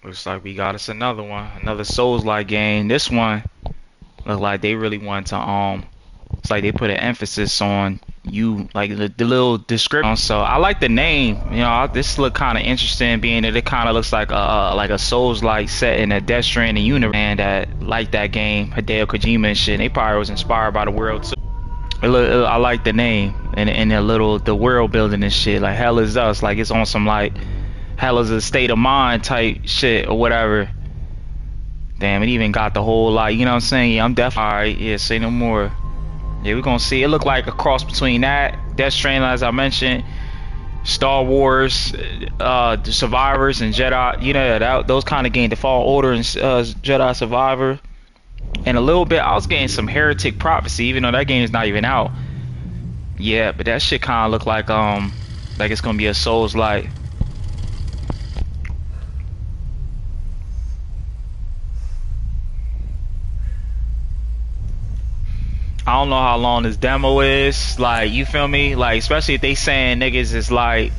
Looks like we got us another one, another Souls-like game. This one look like they really want to it's like they put an emphasis on you, like the little description. So I like the name. You know, this look kind of interesting, being that it kind of looks like a Souls-like set in a Death Stranding universe. And that like that game, Hideo Kojima and shit. And they probably was inspired by the world too. I like the name and the world building and shit. Like Hell Is Us, like it's on some like Hell Is a State of Mind type shit or whatever. Damn, it even got the whole like, you know what I'm saying? Yeah, I'm definitely alright. Yeah, say no more. Yeah, we're gonna see. It looked like a cross between that, Death Stranding, as I mentioned, Star Wars, the Survivors, and Jedi. You know, those kind of games, the Fallen Order and Jedi Survivor. And a little bit, I was getting some Heretic Prophecy, even though that game is not even out. Yeah, but that shit kind of looked like it's gonna be a Souls-like. I don't know how long this demo is. Like, you feel me? Like, especially if they saying niggas is like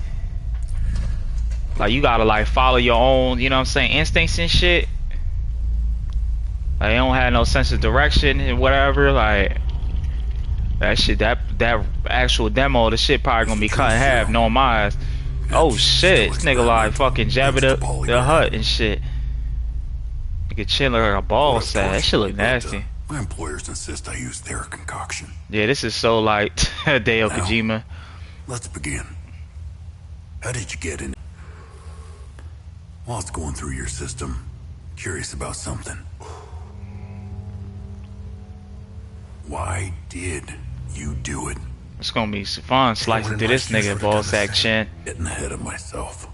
you gotta like follow your own, you know what I'm saying, instincts and shit. Like, they don't have no sense of direction and whatever. Like, that shit, that actual demo, the shit probably gonna be cut in half, knowing my eyes. Oh shit, this nigga like fucking Jabba the Hutt and shit. Nigga chin look like a ball sack. That shit look nasty. My employers insist I use their concoction. Yeah, this is so like Hideo Kojima. Let's begin. How did you get in? While it's going through your system, curious about something. Why did you do it? It's gonna be fun slicing through this nigga ball sack chin. Getting ahead of myself.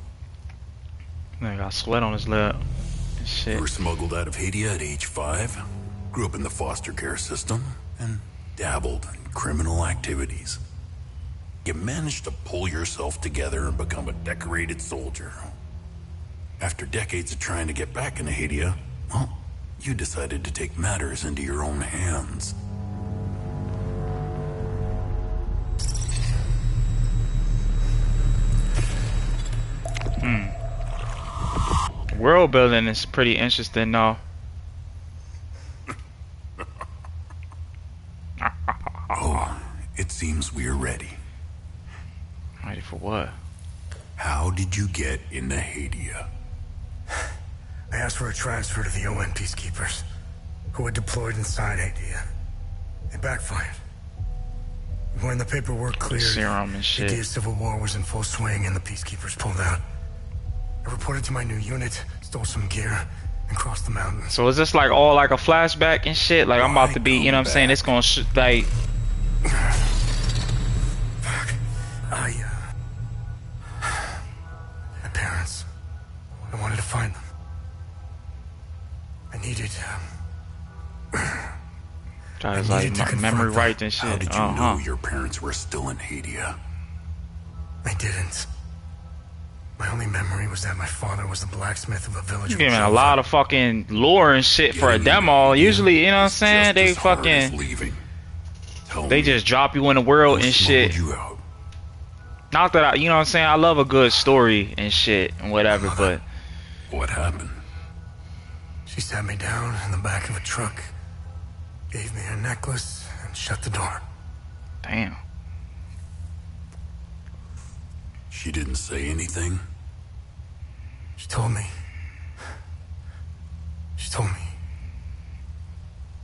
Nigga got sweat on his lip. Shit. You were smuggled out of Haiti at age 5. Grew up in the foster care system and dabbled in criminal activities. You managed to pull yourself together and become a decorated soldier. After decades of trying to get back into Haiti, well, you decided to take matters into your own hands. World building is pretty interesting though. Oh, it seems we're ready. Ready for what? How did you get into Haiti? I asked for a transfer to the UN peacekeepers, who had deployed inside Haiti. It backfired. When the paperwork cleared, Serum and shit. Haiti's civil war was in full swing and the peacekeepers pulled out. I reported to my new unit, stole some gear, and crossed the mountains. So is this like all like a flashback and shit? Like I'm about to be, you know what I'm saying? It's gonna like. Fuck. My parents. I wanted to find them. I needed. Tries like my memory right and shit. How did you know your parents were still in Haiti? I didn't. My only memory was that my father was the blacksmith of a village. You're giving a lot of fucking lore and shit for a demo. Usually, you know what I'm saying? They fucking. They just drop you in the world and shit. Not that I, you know what I'm saying? I love a good story and shit and whatever, but. What happened? She sat me down in the back of a truck, gave me a necklace, and shut the door. Damn. She didn't say anything? She told me.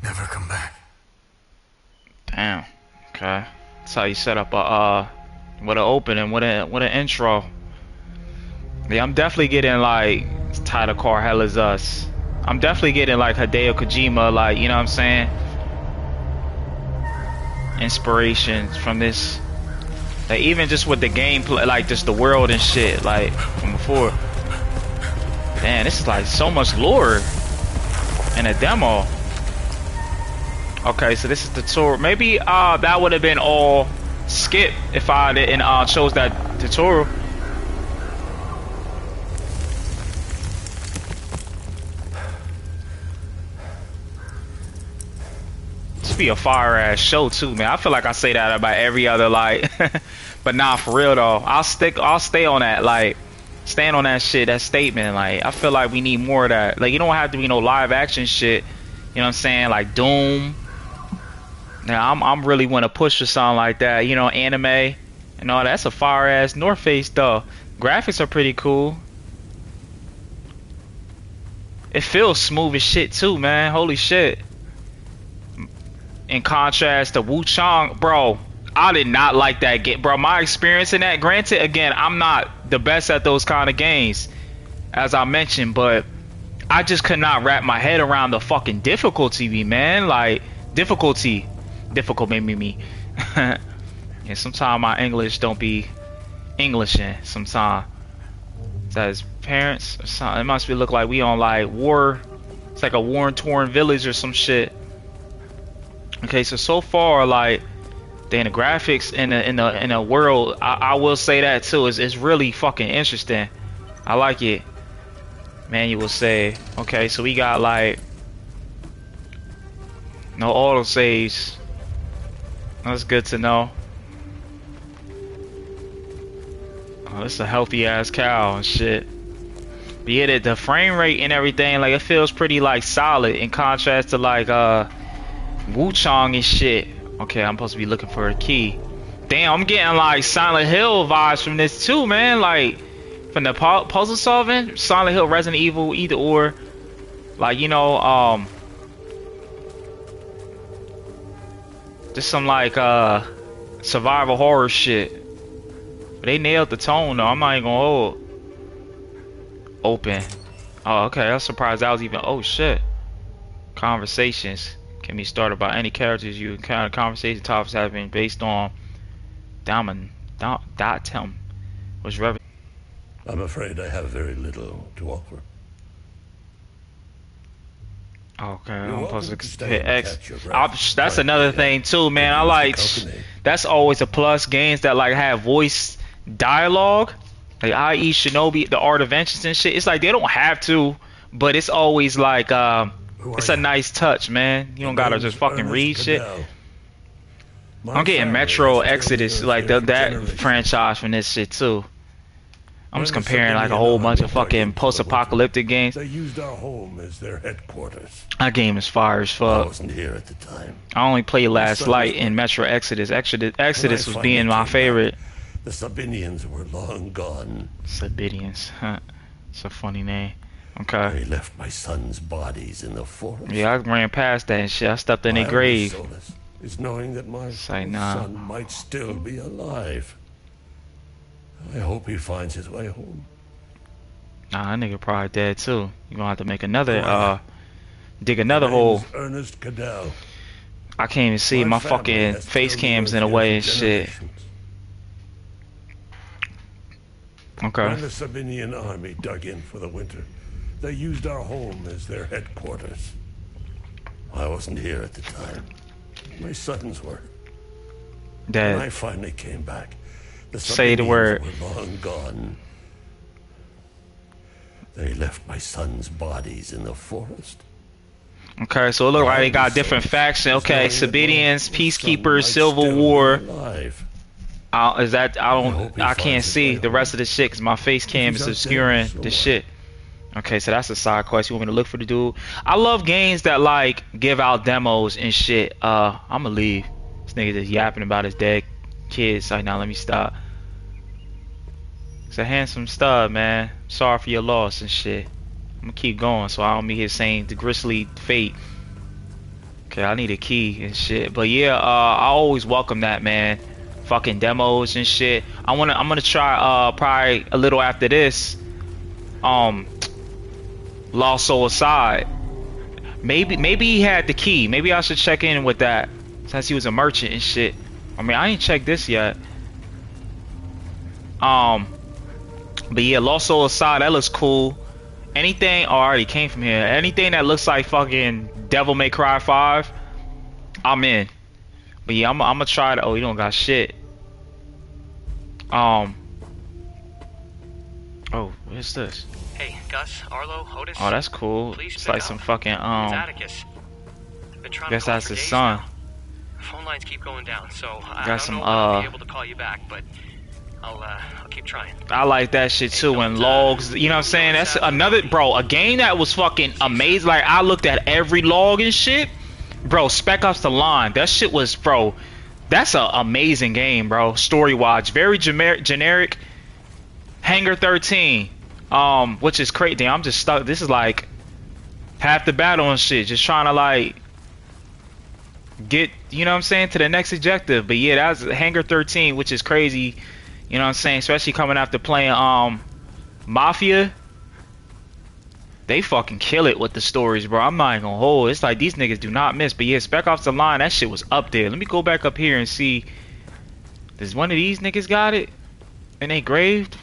Never come back. Damn. Okay. That's how you set up a with an opening, with an intro. Yeah, I'm definitely getting like title card Hell Is Us. I'm definitely getting like Hideo Kojima, like, you know what I'm saying? Inspirations from this. Like, even just with the gameplay, like just the world and shit, like from before. Man, this is like so much lore in a demo. Okay, so this is the tutorial. Maybe that would have been all skip if I didn't chose that tutorial. This be a fire ass show too, man. I feel like I say that about every other like, but nah, for real though. I'll stay on that. Like, stand on that shit, that statement. Like, I feel like we need more of that. Like, you don't have to be no live action shit. You know what I'm saying? Like Doom. Now, I'm really want to push for something like that. You know, anime and all that. That's a fire ass North Face though. Graphics are pretty cool. It feels smooth as shit too, man. Holy shit. In contrast to Wu Chang, bro, I did not like that game, bro. My experience in that, granted, again, I'm not the best at those kind of games, as I mentioned, but I just could not wrap my head around the fucking difficulty, man. Like, difficult made me. And sometimes my English don't be Englishing. Sometimes that his parents or something. It must be look like we on like war. It's like a war-torn village or some shit. Okay, so far, like, then the graphics in the world, I will say that too. It's really fucking interesting. I like it. Man, you will say. Okay, so we got like no auto saves. That's good to know. Oh, this is a healthy ass cow and shit. But yeah, the frame rate and everything, like, it feels pretty like solid in contrast to like Wu Chang and shit. Okay, I'm supposed to be looking for a key. Damn, I'm getting like Silent Hill vibes from this too, man. Like, from the puzzle solving, Silent Hill, Resident Evil, either or. Like, you know, just some like survival horror shit. But they nailed the tone though. I'm not even gonna hold. Open. Oh, okay. I was surprised that was even. Oh shit. Conversations can be started by any characters you encounter. Conversation topics have been based on datum, which I'm afraid I have very little to offer. Okay, You're I'm welcome supposed to to stay hit and X. catch your breath. That's another thing too, man. I like, that's always a plus. Games that like have voice dialogue, like i.e. Shinobi, the Art of Vengeance and shit. It's like they don't have to, but it's always like it's a nice touch, man. You don't gotta just fucking read shit. I'm getting Metro Exodus, like that franchise from this shit too. I'm just comparing like a whole bunch of fucking post-apocalyptic games. They used our home as their headquarters. That game is fire as I fuck. wasn't here at the time. I only played Last Light and Metro Exodus. Exodus was being my favorite. The Sabinians were long gone. Sabidians, huh? It's a funny name. Okay. They left my son's bodies in the forest. Yeah, I ran past that and shit. I stepped in their My grave. only solace is knowing that my Say nah. son might still be alive. I hope he finds his way home. Nah, that nigga probably dead too. You gonna have to make another dig another hole. Ernest Cadell. I can't even see my family fucking has face still cams in lived a way here and for shit. generations. Okay. When the Sabinian army dug in for the winter, they used our home as their headquarters. I wasn't here at the time. My sons were. Dead. When I finally came back, the Say the Sabinians word. were long gone. They left my son's bodies in the forest. Okay, so it look like they got different factions. Okay, Sabidians, Peacekeepers, Civil War. Is that I can't see the rest of the shit because my face cam is obscuring the shit. Okay, so that's a side quest. You want me to look for the dude? I love games that like give out demos and shit. I'ma leave. This nigga just yapping about his dead kids. Like, now let me stop. It's a handsome stud, man. Sorry for your loss and shit. I'm gonna keep going so I don't be here saying the grisly fate. Okay, I need a key and shit. But yeah, I always welcome that, man. Fucking demos and shit. I'm gonna try probably a little after this. Lost Soul Aside. Maybe he had the key. Maybe I should check in with that since he was a merchant and shit. I mean, I ain't checked this yet. But yeah, Lost Soul Aside, that looks cool. Anything, oh, I already came from here. Anything that looks like fucking Devil May Cry 5, I'm in. But yeah, I'm gonna try to. Oh, you don't got shit. Oh, what's this? Hey, Gus, Arlo, Otis. Oh, that's cool. Please It's pick like up. some fucking It's Atticus. Been trying guess to call that's for his days son. now. Phone lines keep going down, so I Got don't some, know if I'll be able to call you back, but I'll keep trying. I like that shit too. And logs, you know what I'm saying? That's another, bro, a game that was fucking amazing. Like, I looked at every log and shit. Bro, Spec Ops The Line, that shit was, bro, that's an amazing game, bro. Story-wise, very generic. Hangar 13, which is crazy. Damn, I'm just stuck. This is like half the battle and shit. Just trying to like get, you know what I'm saying, to the next objective. But yeah, that's Hangar 13, which is crazy. You know what I'm saying? Especially coming after playing Mafia. They fucking kill it with the stories, bro. I'm not even gonna hold. It's like these niggas do not miss. But yeah, Spec Ops The Line, that shit was up there. Let me go back up here and see. Does one of these niggas got it? And they graved?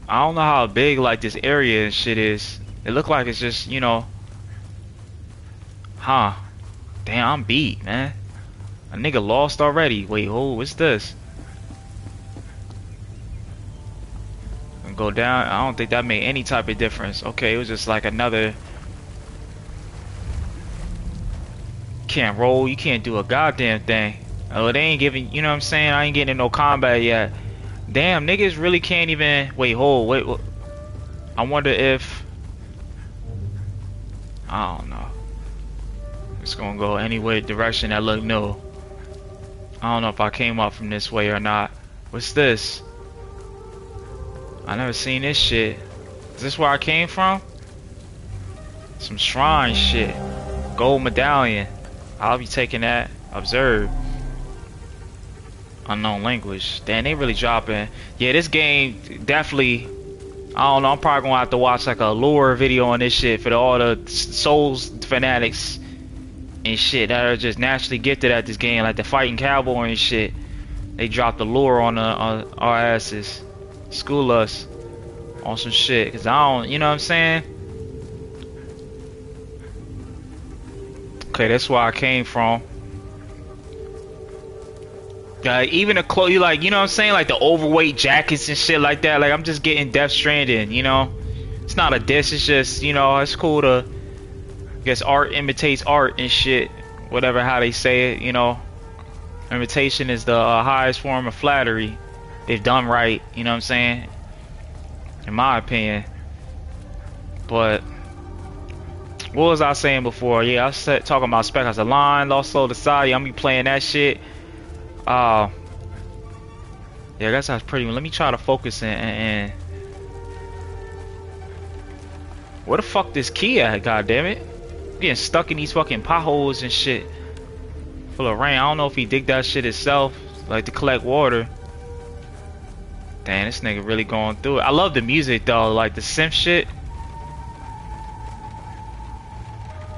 I don't know how big like this area and shit is. It look like it's just, you know. Huh. Damn, I'm beat, man. A nigga lost already. Wait, hold, what's this? Go down. I don't think that made any type of difference. Okay, it was just like another. Can't roll. You can't do a goddamn thing. Oh, they ain't giving. You know what I'm saying? I ain't getting in no combat yet. Damn, niggas really can't even. Wait, hold. Wait. I wonder if. I don't know. It's gonna go any way direction that look new. I don't know if I came up from this way or not. What's this? I never seen this shit. Is this where I came from? Some shrine shit. Gold medallion. I'll be taking that. Observe. Unknown language. Damn, they really dropping. Yeah, this game definitely. I don't know. I'm probably gonna have to watch like a lore video on this shit for all the Souls fanatics and shit that are just naturally gifted at this game, like the fighting cowboy and shit. They dropped the lore on our asses. School us on some shit, cause I don't, you know what I'm saying? Okay, that's where I came from. Even the clothes, you like, you know what I'm saying? Like the overweight jackets and shit like that. Like I'm just getting Death Stranding, you know? It's not a diss, it's just, you know, it's cool to, I guess art imitates art and shit. Whatever how they say it, you know? Imitation is the highest form of flattery. If done right, you know what I'm saying? In my opinion. But what was I saying before? Yeah, I was talking about Spec Ops The Line, Lost Soul Society. I'm gonna be playing that shit. Yeah, I guess that's pretty. Let me try to focus and where the fuck this key at? God damn it! I'm getting stuck in these fucking potholes and shit. Full of rain. I don't know if he dig that shit himself, like to collect water. Damn, this nigga really going through it. I love the music though, like the synth shit.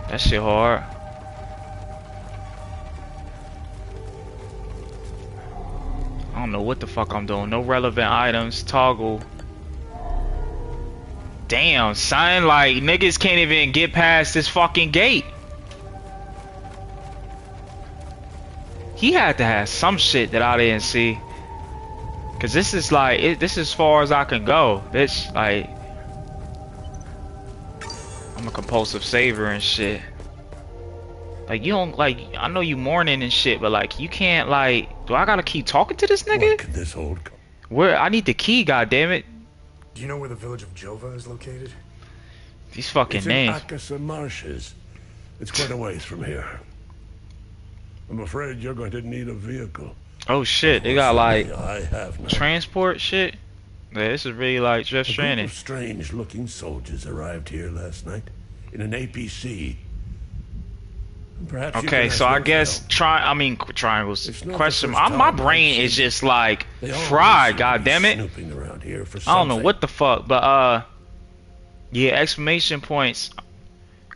That shit hard. I don't know what the fuck I'm doing. No relevant items. Toggle. Damn, son. Like, niggas can't even get past this fucking gate. He had to have some shit that I didn't see. Cause this is like, this is as far as I can go. Bitch, like, I'm a compulsive saver and shit. Like, you don't, like, I know you mourning and shit, but like, you can't, like, do I gotta keep talking to this nigga? What could this hold? Where? I need the key, goddammit. Do you know where the village of Jova is located? These fucking It's names. in Akasa Marshes. It's quite a ways from here. I'm afraid you're going to need a vehicle. Oh shit, they got like I have none. transport shit. Yeah, this is really like Death A group Stranding. of strange-looking soldiers arrived here last night in an APC. Perhaps you Okay, can so ask I them guess to triangles. It's not the Question. first My time brain I've seen is just like They always fried. seem to God be damn it. Snooping around here for I don't know something. what the fuck, but yeah, exclamation points,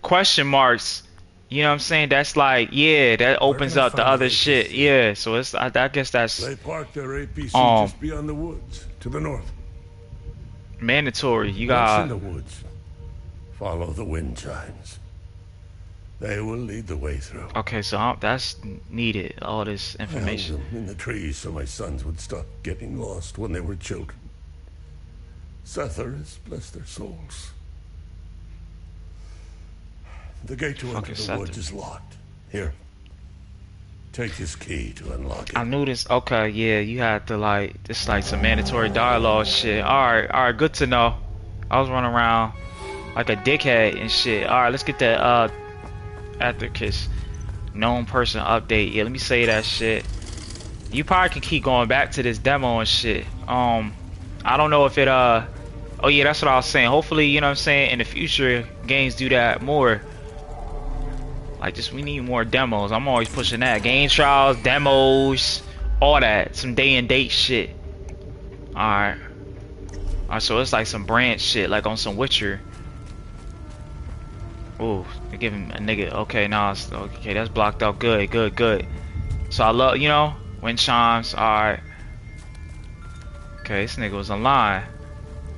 question marks. You know what I'm saying? That's like, yeah, that opens can I up the find other the shit. APC? Yeah, so it's I guess that's They parked their APC Um, just beyond the woods, to the north. mandatory. You Once in got the woods, follow the wind chimes. They will lead the way through. okay. So that's needed. All this I held information. them in the trees so my sons would stop getting lost when they were children. Setharis, bless their souls. The gate to enter Fucking the Setharis. woods is locked. Here. Take this key to unlock it. I knew this. Okay, yeah, you had to like this like some mandatory dialogue shit. Alright, good to know. I was running around like a dickhead and shit. Alright, let's get that after kiss. Known person update. Yeah, let me say that shit. You probably can keep going back to this demo and shit. I don't know if it oh yeah, that's what I was saying. Hopefully, you know what I'm saying, in the future games do that more. Like, just we need more demos. I'm always pushing that. Game trials, demos, all that. Some day and date shit. Alright. Alright, so it's like some branch shit, like on some Witcher. Ooh, they're giving a nigga. Okay, nah, okay, that's blocked out. Good. So I love, you know, wind chimes. Alright. Okay, this nigga was online.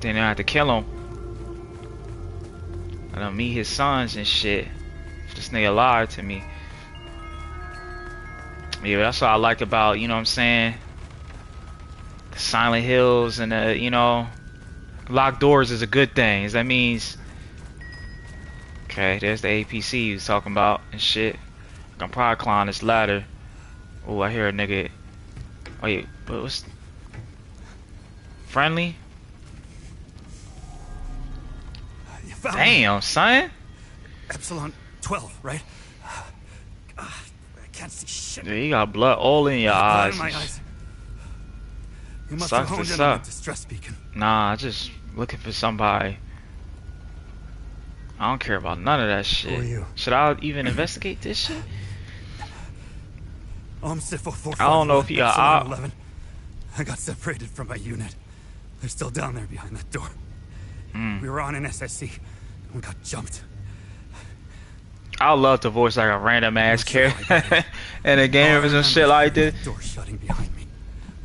Then I had to kill him. I don't meet his sons and shit. This nigga lied to me. Yeah, that's what I like about, you know what I'm saying, the Silent Hills and the, you know, locked doors is a good thing. That means, okay, there's the APC you was talking about and shit. I'm probably climb this ladder. Oh, I hear a nigga. Oh yeah, but what's friendly? Damn, son. Epsilon 12, right? I can't see shit. Yeah, you got blood all in your Blood eyes. in my eyes. You must Sucks have honed to in on suck. the distress beacon. Nah, I just looking for somebody. I don't care about none of that shit. Who are you? Should I even investigate this shit? I'm Sifo 4. I don't know if you got 11. I got separated from my unit. They're still down there behind that door. We were on an SSC. We got jumped. I love to voice like a random ass character in a game or some shit like this. Door shutting behind me.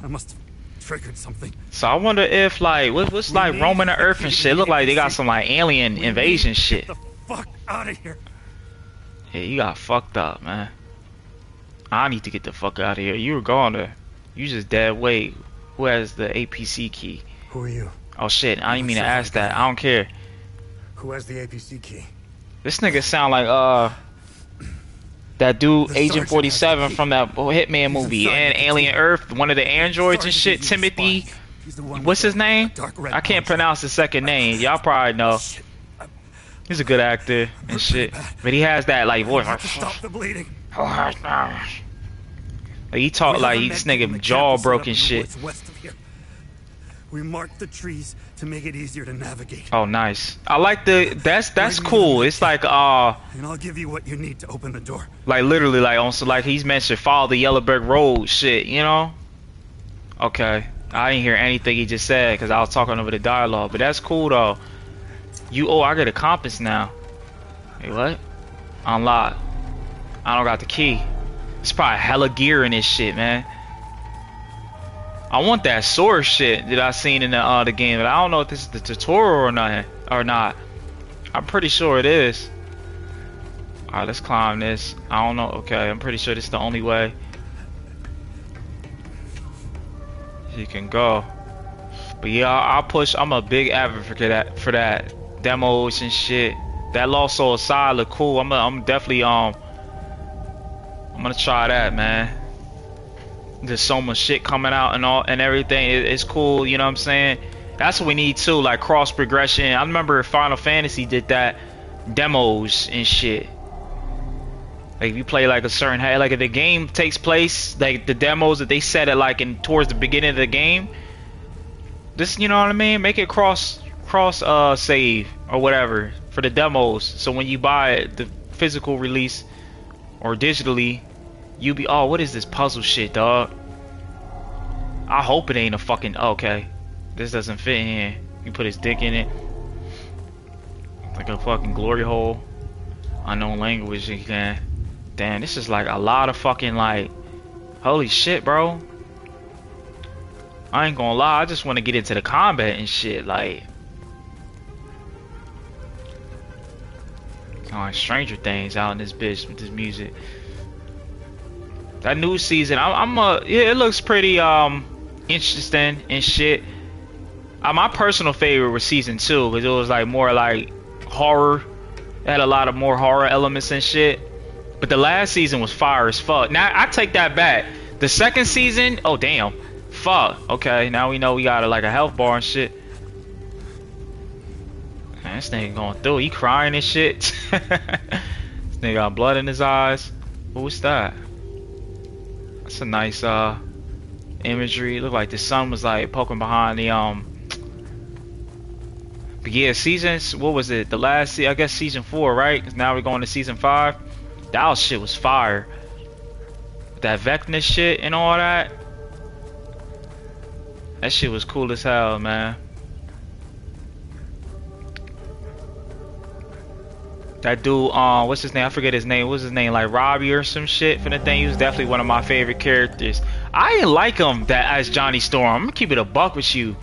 I must have triggered something. So I wonder if like what's like roaming the earth and shit. Look like they got some like alien invasion shit. Get the fuck out of here. Yeah, you got fucked up, man. I need to get the fuck out of here. You were gone there. You just dead weight. Who has the APC key? Who are you? Oh shit, I didn't mean to ask that. I don't care. Who has the APC key? This nigga sound like that dude The Agent sergeant 47 has the from that Hitman He's the movie sergeant and of the Alien team. Earth, one of the androids and Sergeant shit. of the Timothy, spies. He's the one what's with his name? the dark red I can't pulse. pronounce his second name. Y'all probably know. Shit. He's a good actor and shit, but he has that like voice. I have to stop the bleeding. Like he talk We like have a this med kit in nigga the jaw camp set up broken in the shit. woods west of here. We marked the trees to make it easier to navigate. Oh, nice. I like the that's Bring me cool. the It's like And I'll give you what you need to open the door. like literally like on so like he's mentioned follow the Yellow Brick Road shit, you know? Okay. I didn't hear anything he just said because I was talking over the dialogue, but that's cool though. I get a compass now. Wait, what? Unlock. I don't got the key. It's probably hella gear in this shit, man. I want that sword shit that I seen in the game, but I don't know if this is the tutorial or not. I'm pretty sure it is. Alright, let's climb this. I don't know. Okay, I'm pretty sure this is the only way you can go. But yeah, I'll push. I'm a big advocate for that. Demos and shit. That Lost Soul side look cool. I'm definitely I'm gonna try that, man. There's so much shit coming out and all and everything. It's cool, you know what I'm saying? That's what we need too, like cross progression. I remember Final Fantasy did that, demos and shit. Like if you play like a certain like if the game takes place, like the demos that they set it like in towards the beginning of the game. This, you know what I mean? Make it cross save or whatever for the demos. So when you buy it, the physical release or digitally, you be what is this puzzle shit, dog? I hope it ain't a fucking okay. This doesn't fit in here. You put his dick in it. Like a fucking glory hole. Unknown language again. Damn, this is like a lot of fucking like holy shit, bro. I ain't gonna lie, I just wanna get into the combat and shit, like Stranger Things out in this bitch with this music. That new season, yeah, it looks pretty interesting and shit. My personal favorite was season 2 because it was like more like horror. It had a lot of more horror elements and shit. But the last season was fire as fuck. Now I take that back. The second season, oh damn, fuck. Okay, now we know we got like a health bar and shit. Man, this nigga going through. He crying and shit. This nigga got blood in his eyes. What's that? That's a nice imagery. It looked like the sun was like poking behind the But yeah, seasons. What was it? The last I guess season 4, right? 'Cause now we're going to season 5. That shit was fire. That Vecna shit and all that. That shit was cool as hell, man. That dude, what's his name? I forget his name. What's his name? Like Robbie or some shit for the thing. He was definitely one of my favorite characters. I didn't like him as Johnny Storm. I'm gonna keep it a buck with you.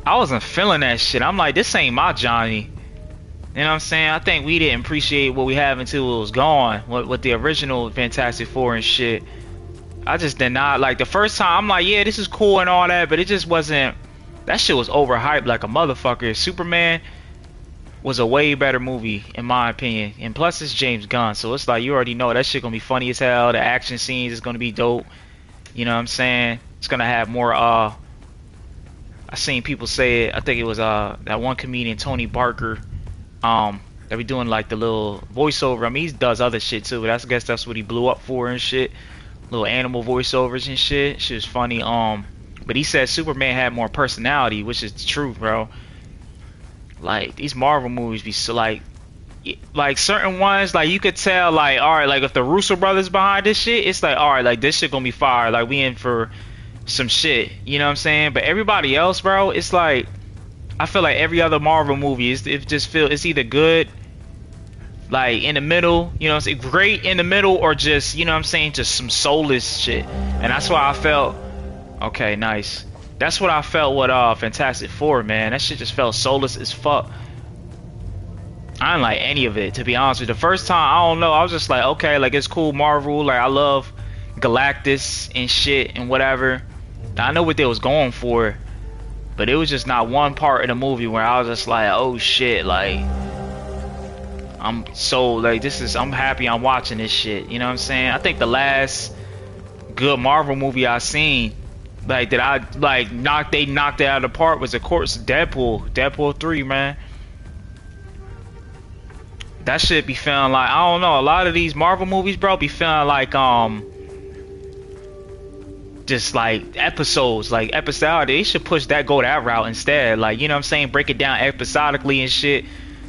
I wasn't feeling that shit. I'm like, this ain't my Johnny. You know what I'm saying? I think we didn't appreciate what we have until it was gone. With the original Fantastic Four and shit. I just did not like the first time. I'm like, yeah, this is cool and all that, but it just wasn't. That shit was overhyped like a motherfucker. Superman was a way better movie in my opinion, and plus it's James Gunn, so it's like you already know that shit gonna be funny as hell. The action scenes is gonna be dope. You know what I'm saying? It's gonna have more. I seen people say it. I think it was that one comedian Tony Barker. That be doing like the little voiceover. I mean, he does other shit too, but I guess that's what he blew up for and shit. Little animal voiceovers and shit. Shit was funny. But he said Superman had more personality, which is the truth, bro. Like these Marvel movies be so like certain ones, like you could tell, like all right, like if the Russo brothers behind this shit, it's like all right, like this shit gonna be fire. Like we in for some shit, you know what I'm saying? But everybody else, bro, it's like I feel like every other Marvel movie it just feel it's either good, like in the middle, you know what I'm saying, great in the middle, or just, you know what I'm saying, just some soulless shit. And that's why I felt okay, nice. That's what I felt with Fantastic Four, man. That shit just felt soulless as fuck. I didn't like any of it, to be honest with you. The first time, I don't know, I was just like, okay, like it's cool, Marvel, like I love Galactus and shit and whatever. I know what they was going for, but it was just not one part of the movie where I was just like, oh shit, like I'm so like I'm happy I'm watching this shit, you know what I'm saying? I think the last good Marvel movie I seen, like that I like knocked it out of the park, was of course Deadpool 3, man. That shit be feeling like, I don't know, a lot of these Marvel movies, bro, be feeling like just like episodes, like episodic. They should go that route instead, like, you know what I'm saying, break it down episodically and shit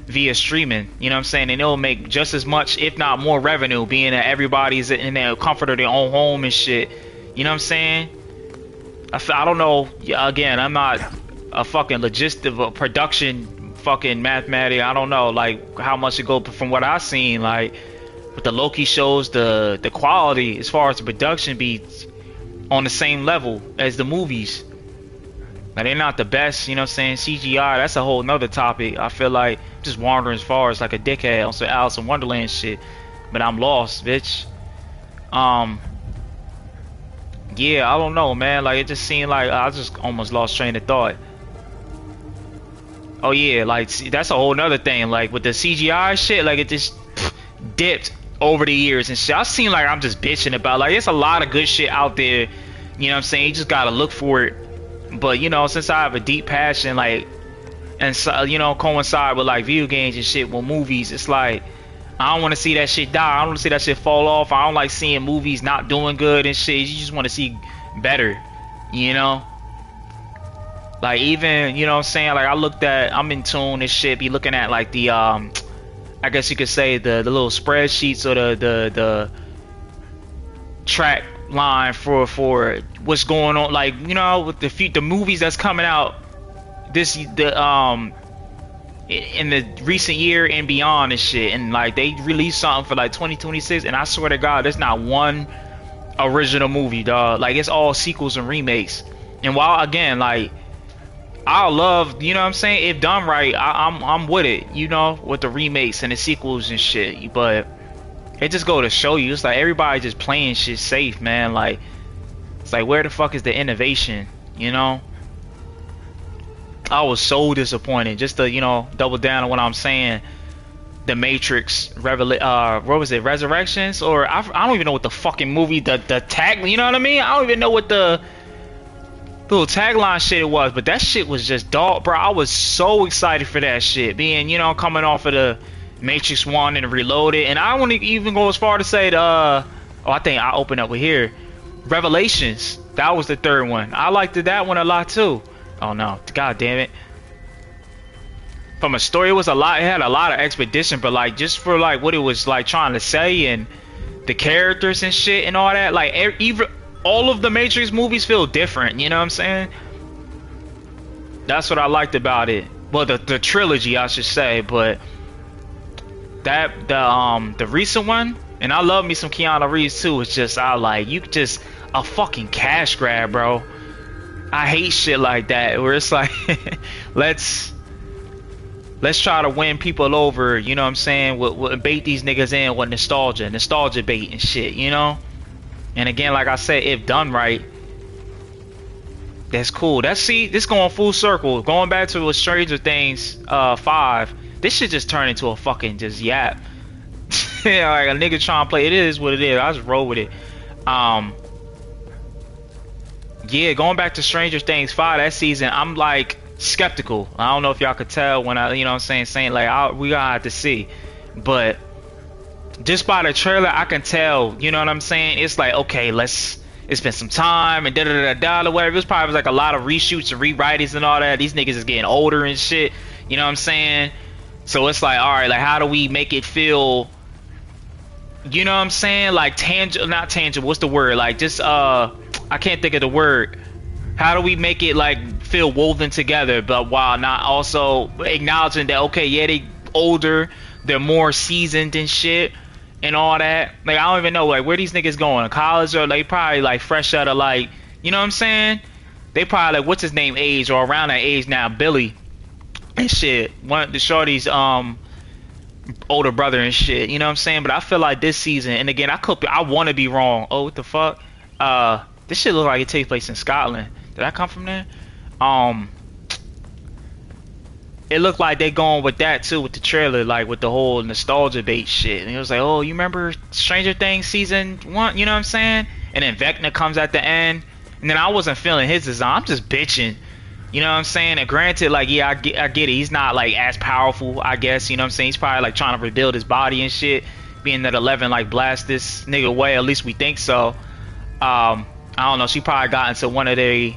via streaming, you know what I'm saying, and it'll make just as much if not more revenue, being that everybody's in their comfort of their own home and shit, you know what I'm saying? I don't know, again, I'm not a fucking logistic production fucking mathematic. I don't know like how much it go, from what I've seen, like with the Loki shows, the quality as far as the production be on the same level as the movies. Now they're not the best, you know what I'm saying, CGI, that's a whole nother topic. I feel like just wandering as far as like a dickhead on some Alice in Wonderland shit, but I'm lost, bitch. Yeah, I don't know, man. Like it just seemed like I just almost lost train of thought. Oh yeah, like see, that's a whole nother thing. Like with the CGI shit, like it just dipped over the years and shit. I seem like I'm just bitching about, like there's a lot of good shit out there. You know what I'm saying? You just gotta look for it. But you know, since I have a deep passion, like, and so, you know, coincide with like video games and shit with movies, it's like I don't want to see that shit die. I don't want to see that shit fall off. I don't like seeing movies not doing good and shit. You just want to see better, you know? Like even, you know what I'm saying, like I'm in tune and shit, be looking at like the I guess you could say the little spreadsheets or the track line for what's going on, like, you know, with the movies that's coming out in the recent year and beyond and shit, and like they released something for like 2026, and I swear to God, there's not one original movie, dog. Like it's all sequels and remakes. And while again, like I love, you know what I'm saying, if done right, I'm with it, you know, with the remakes and the sequels and shit. But it just go to show you, it's like everybody just playing shit safe, man. Like it's like, where the fuck is the innovation, you know? I was so disappointed. Just to, you know, double down on what I'm saying, the Matrix what was it, Resurrections, or I don't even know what the fucking movie, the tag, you know what I mean? I don't even know what the little tagline shit it was, but that shit was just dog, bro. I was so excited for that shit, being, you know, coming off of the Matrix 1 and Reloaded, and I won't even go as far to say I think I opened up with here, Revelations. That was the third one. I liked that one a lot too. Oh no, god damn it. From a story, it was a lot. It had a lot of expedition, but like just for like what it was like trying to say and the characters and shit and all that. Like even all of the Matrix movies feel different. You know what I'm saying? That's what I liked about it. Well, the trilogy, I should say. But that the recent one, and I love me some Keanu Reeves too. It's just you just a fucking cash grab, bro. I hate shit like that where it's like let's try to win people over, you know what I'm saying? We'll bait these niggas in with nostalgia bait and shit, you know? And again, like I said, if done right, that's cool. This going full circle. Going back to Stranger Things 5, this shit just turned into a fucking just yap. Yeah, like a nigga trying to play. It is what it is. I just roll with it. Yeah, going back to Stranger Things 5, that season, I'm like skeptical. I don't know if y'all could tell when I, you know what I'm saying like we gonna have to see, but just by the trailer I can tell, you know what I'm saying, it's like, okay, it's been some time and da or whatever. It was probably like a lot of reshoots and rewritings and all that. These niggas is getting older and shit, you know what I'm saying? So it's like, all right, like how do we make it feel, you know what I'm saying, like not tangible, what's the word, like just I can't think of the word. How do we make it like feel woven together, but while not also acknowledging that, okay, yeah, they older, they're more seasoned and shit and all that. Like I don't even know like where these niggas going, college, or they probably like fresh out of like, you know what I'm saying? They probably like what's his name age or around that age now, Billy and shit. One of the shorty's older brother and shit, you know what I'm saying? But I feel like this season, and again I want to be wrong. Oh, what the fuck? This shit look like it takes place in Scotland. Did I come from there? It looked like they going with that too, with the trailer, like with the whole nostalgia bait shit. And it was like, oh, you remember Stranger Things season 1? You know what I'm saying? And then Vecna comes at the end, and then I wasn't feeling his design. I'm just bitching. You know what I'm saying? And granted, like, yeah, I get it. He's not like as powerful, I guess. You know what I'm saying? He's probably like trying to rebuild his body and shit. Being that 11 like blast this nigga away, at least we think so. I don't know. She probably got into one of their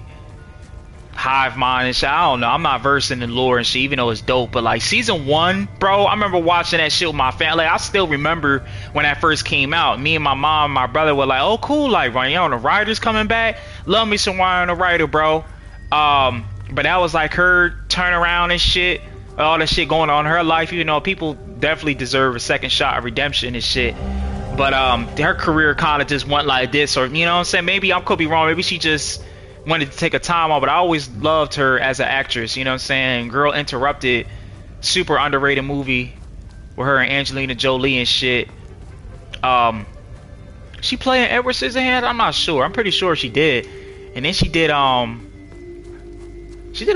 hive mind and shit. I don't know. I'm not versed in the lore and shit, even though it's dope. But like season 1, bro, I remember watching that shit with my family. I still remember when that first came out. Me and my mom and my brother were like, oh, cool. Like, Winona Ryder's coming back. Love me some Winona Ryder, bro. But that was like her turnaround and shit. All that shit going on in her life. You know, people definitely deserve a second shot of redemption and shit. But her career kind of just went like this, or you know what I'm saying? Maybe I could be wrong. Maybe she just wanted to take a time off, but I always loved her as an actress, you know what I'm saying? Girl Interrupted, super underrated movie with her and Angelina Jolie and shit. She played in Edward Scissorhands? I'm not sure. I'm pretty sure she did. And then she did a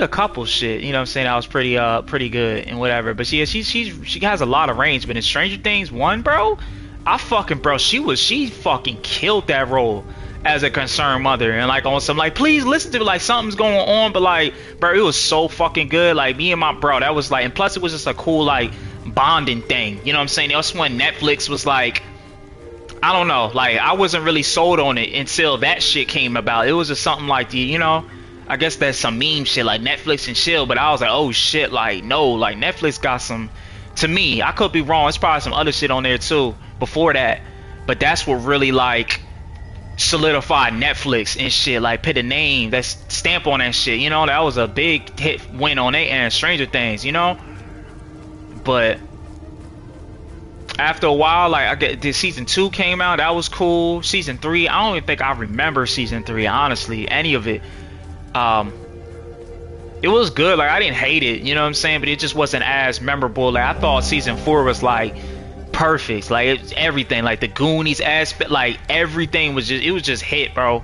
couple shit, you know what I'm saying? That was pretty good and whatever. But she has a lot of range. But in Stranger Things 1, bro, she fucking killed that role as a concerned mother, and like on some like, please listen to me, like something's going on, but like, bro, it was so fucking good. Like me and my bro, that was like, and plus it was just a cool like bonding thing, you know what I'm saying? That's when Netflix was like, I don't know, like I wasn't really sold on it until that shit came about. It was just something like the, you know, I guess that's some meme shit like Netflix and chill, but I was like, oh shit, like no, like Netflix got some, to me, I could be wrong, it's probably some other shit on there too before that, but that's what really like solidified Netflix and shit, like put a name, that stamp on that shit, you know? That was a big hit win on their end, Stranger Things, you know? But after a while, like I get the season 2 came out, that was cool. Season 3, I don't even think I remember season 3, honestly, any of it. It was good, like I didn't hate it, you know what I'm saying? But it just wasn't as memorable. Like I thought season 4 was like perfect, like it's everything, like the Goonies aspect, like everything was just hit, bro.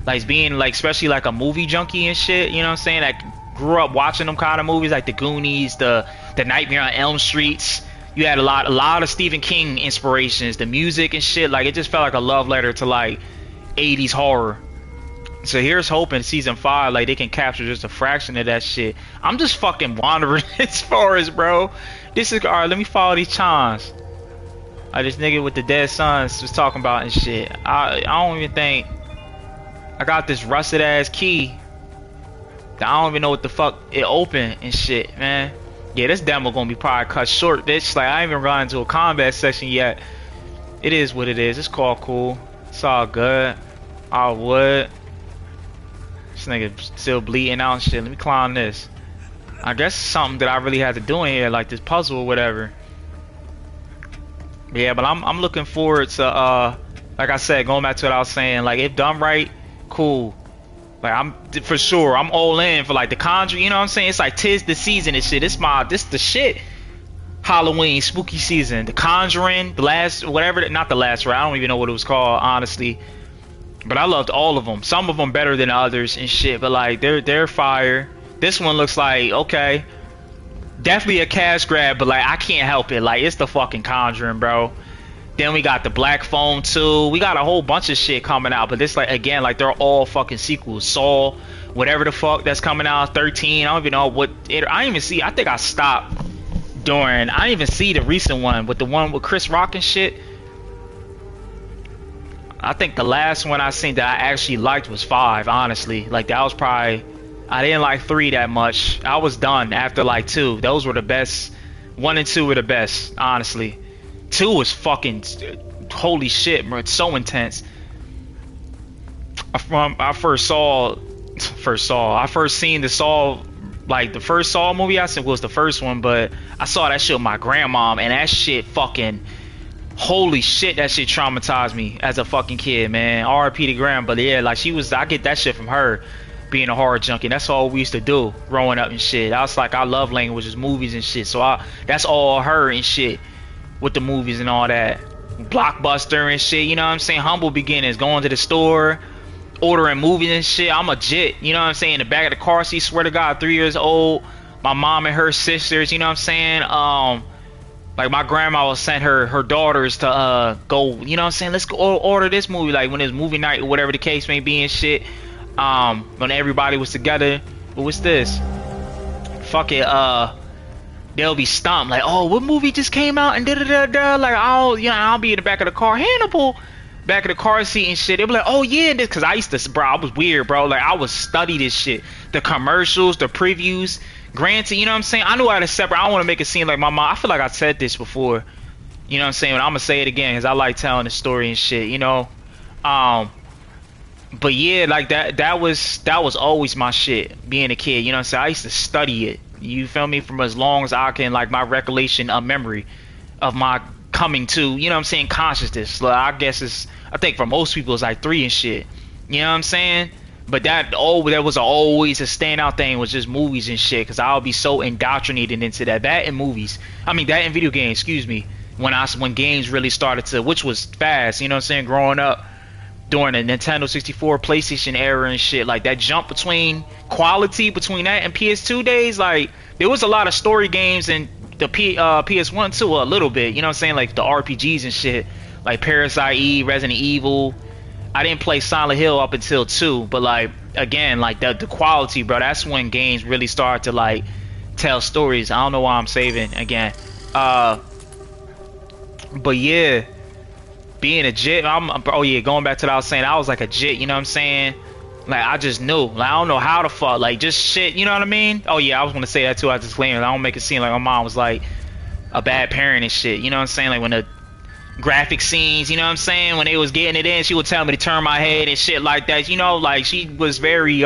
Like being like, especially like a movie junkie and shit, you know what I'm saying? Like grew up watching them kind of movies, like the Goonies, the Nightmare on Elm Streets, You had a lot of Stephen King inspirations, the music and shit. Like it just felt like a love letter to like 80s horror. So here's hoping season 5, like they can capture just a fraction of that shit. I'm just fucking wandering as far as, bro. This is alright. Let me follow these chimes. This nigga with the dead sons was talking about and shit. I don't even think I got this rusted ass key. That I don't even know what the fuck it opened and shit, man. Yeah, this demo gonna be probably cut short, bitch. Like I ain't even run into a combat session yet. It is what it is. It's called cool. It's all good. I would. This nigga still bleeding out and shit. Let me climb this. I guess it's something that I really had to do in here, like this puzzle or whatever. Yeah, but I'm looking forward to like I said, going back to what I was saying, like if done right, cool. Like I'm for sure, I'm all in for like the Conjuring, you know what I'm saying? It's like 'tis the season and shit. This the shit. Halloween, spooky season. The Conjuring, the last whatever, not the last, right? I don't even know what it was called, honestly. But I loved all of them. Some of them better than others and shit. But like they're fire. This one looks like okay, definitely a cash grab. But like I can't help it. Like it's the fucking Conjuring, bro. Then we got the Black Phone 2. We got a whole bunch of shit coming out. But this like again, like they're all fucking sequels. Saw, whatever the fuck that's coming out. 13. I don't even know what. I didn't even see. I think I stopped during. I didn't even see the recent one with the one with Chris Rock and shit. I think the last one I seen that I actually liked was 5, honestly. Like that was probably, I didn't like 3 that much. I was done after like 2. Those were the best. 1 and 2 were the best, honestly. 2 was fucking, holy shit, bro. It's so intense. I first seen the Saw, like the first Saw movie I said was the first one, but I saw that shit with my grandmom and that shit fucking, holy shit, that shit traumatized me as a fucking kid, man. R.I.P. to Graham, but yeah, like I get that shit from her, being a horror junkie. That's all we used to do growing up and shit. I was like, I love languages, movies and shit. So that's all her and shit with the movies and all that. Blockbuster and shit, you know what I'm saying? Humble beginnings, going to the store, ordering movies and shit. I'm a jit, you know what I'm saying? In the back of the car seat, swear to God, 3 years old. My mom and her sisters, you know what I'm saying? Like my grandma would send her daughters to go, you know what I'm saying, let's go order this movie, like when it's movie night or whatever the case may be and shit. When everybody was together. But what's this? Fuck it, they'll be stumped like, oh, what movie just came out and da. Like I'll be in the back of the car, Hannibal, back of the car seat and shit. They'll be like, oh yeah, this, cause I used to, bro, I was weird, bro. Like I would study this shit, the commercials, the previews. Granted, you know what I'm saying? I knew how to separate. I don't want to make it seem like my mom. I feel like I said this before. You know what I'm saying? But I'm gonna say it again because I like telling the story and shit. You know, but yeah, like that was always my shit. Being a kid, you know what I'm saying? I used to study it. You feel me? From as long as I can, like my recollection of memory of my coming to, you know what I'm saying, consciousness. Like, I guess I think for most people it's like 3 and shit. You know what I'm saying? But that was always a standout thing, was just movies and shit, because I'll be so indoctrinated into that and movies. I mean that and video games, excuse me. When games really started to, which was fast, you know what I'm saying, growing up during the Nintendo 64, PlayStation era and shit, like that jump between quality between that and PS2 days, like there was a lot of story games and the PS1 too, a little bit, you know what I'm saying, like the RPGs and shit, like Parasite Eve, Resident Evil. I didn't play Silent Hill up until 2, but like again, like the quality, bro, that's when games really start to like tell stories. I don't know why I'm saving again. But yeah, being a jit, going back to what I was saying, I was like a jit, you know what I'm saying? Like I just knew, like I don't know how the fuck, like just shit, you know what I mean? Oh yeah, I was gonna say that too. I just claimed I don't make it seem like my mom was like a bad parent and shit, you know what I'm saying? Like when the graphic scenes, you know what I'm saying, when they was getting it in, she would tell me to turn my head and shit like that, you know, like she was very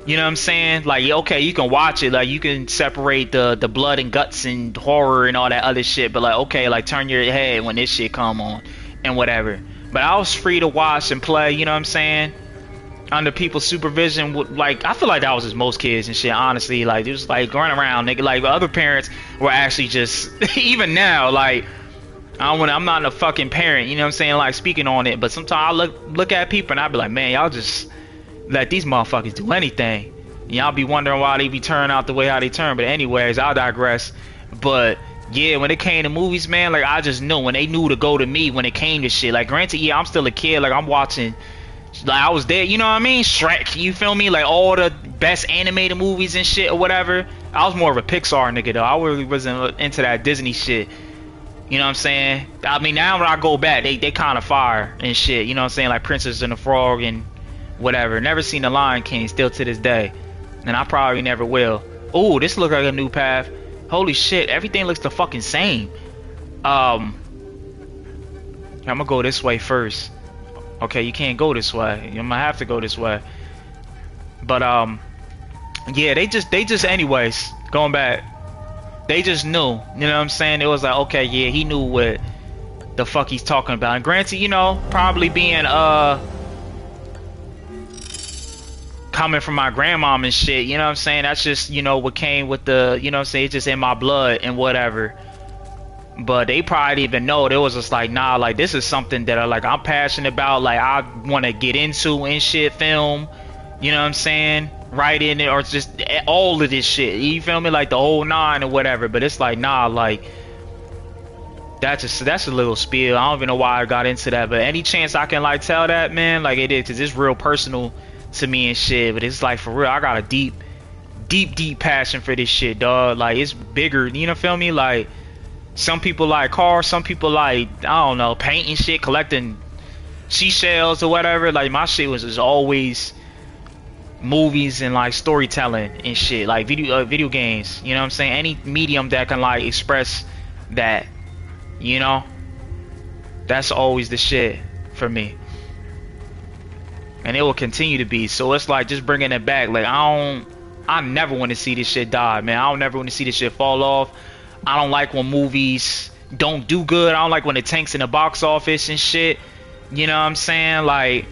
you know what I'm saying, like okay, you can watch it, like you can separate the blood and guts and horror and all that other shit, but like okay, like turn your head when this shit come on and whatever. But I was free to watch and play, you know what I'm saying, under people's supervision. Like I feel like that was just most kids and shit, honestly. Like it was like going around, nigga, like other parents were actually just even now, like I'm not a fucking parent, you know what I'm saying, like speaking on it, but sometimes I look at people and I be like, man, y'all just let these motherfuckers do anything. And y'all be wondering why they be turning out the way how they turn. But anyways, I'll digress. But Yeah, when it came to movies, man, like I just knew when they knew to go to me when it came to shit. Like granted, yeah, I'm still a kid. Like I'm watching, like I was there. You know what I mean? Shrek. You feel me? Like all the best animated movies and shit or whatever. I was more of a Pixar nigga though. I really wasn't into that Disney shit. You know what I'm saying? I mean, now when I go back, they kind of fire and shit. You know what I'm saying? Like Princess and the Frog and whatever. Never seen The Lion King still to this day, and I probably never will. Oh, this look like a new path. Holy shit, everything looks the fucking same. I'm gonna go this way first. Okay, you can't go this way. I'm gonna have to go this way. But yeah, they just anyways, going back. They just knew, you know what I'm saying? It was like, okay, yeah, he knew what the fuck he's talking about. And granted, you know, probably being coming from my grandmom and shit, you know what I'm saying? That's just, you know, what came with the, you know what I'm saying, it's just in my blood and whatever. But they probably didn't even know. It was just like, nah, like this is something that like I'm passionate about, like I want to get into and shit, film, you know what I'm saying? Right in it, or just all of this shit, you feel me, like the whole nine or whatever. But it's like, nah, like that's a little spiel. I don't even know why I got into that, but any chance I can like tell that, man, like it is, because it's real personal to me and shit. But it's like, for real, I got a deep passion for this shit, dog. Like it's bigger, you know, feel me? Like some people like cars, some people like, I don't know, painting shit, collecting seashells or whatever. Like my shit was just always movies and like storytelling and shit, like video games, you know what I'm saying? Any medium that can like express that, you know, that's always the shit for me, and it will continue to be. So it's like just bringing it back. Like I never want to see this shit die, man. I don't never want to see this shit fall off. I don't like when movies don't do good. I don't like when it tanks in the box office and shit, you know what I'm saying? Like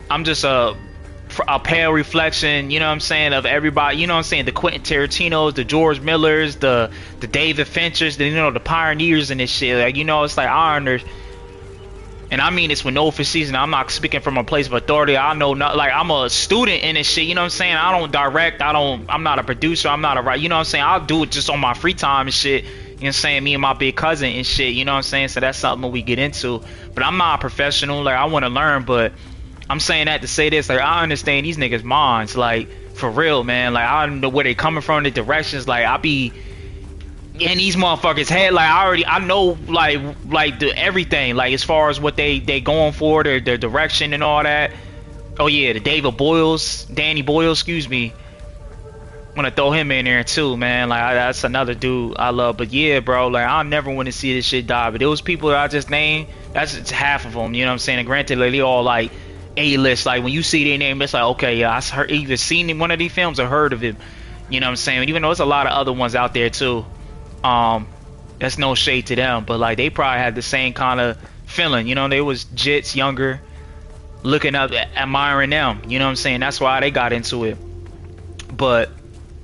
I'm just a pale reflection, you know what I'm saying, of everybody, you know what I'm saying, the Quentin Tarantinos, the George Millers, the David Finchers, the, you know, the pioneers in this shit. Like, you know, it's like I understand, and I mean this with no season. I'm not speaking from a place of authority. I know not, like I'm a student in this shit, you know what I'm saying? I don't direct, I'm not a producer, I'm not a writer, you know what I'm saying? I'll do it just on my free time and shit, you know what I'm saying, me and my big cousin and shit, you know what I'm saying? So that's something we get into, but I'm not a professional. Like I want to learn, but I'm saying that to say this, like I understand these niggas' minds, like for real, man. Like I don't know where they coming from, the directions. Like I be in these motherfuckers' head. Like I know like the everything. Like as far as what they going for, their direction and all that. Oh yeah, the Danny Boyles, excuse me. I'm gonna throw him in there too, man. Like that's another dude I love. But yeah, bro, like I never want to see this shit die. But those people that I just named, that's just half of them. You know what I'm saying? And granted, like, they all like A-list. Like when you see their name, it's like, okay, yeah, I either seen one of these films or heard of him. You know what I'm saying? Even though there's a lot of other ones out there too. That's no shade to them, but like they probably had the same kind of feeling. You know, they was jits younger, looking up, admiring them. You know what I'm saying? That's why they got into it. But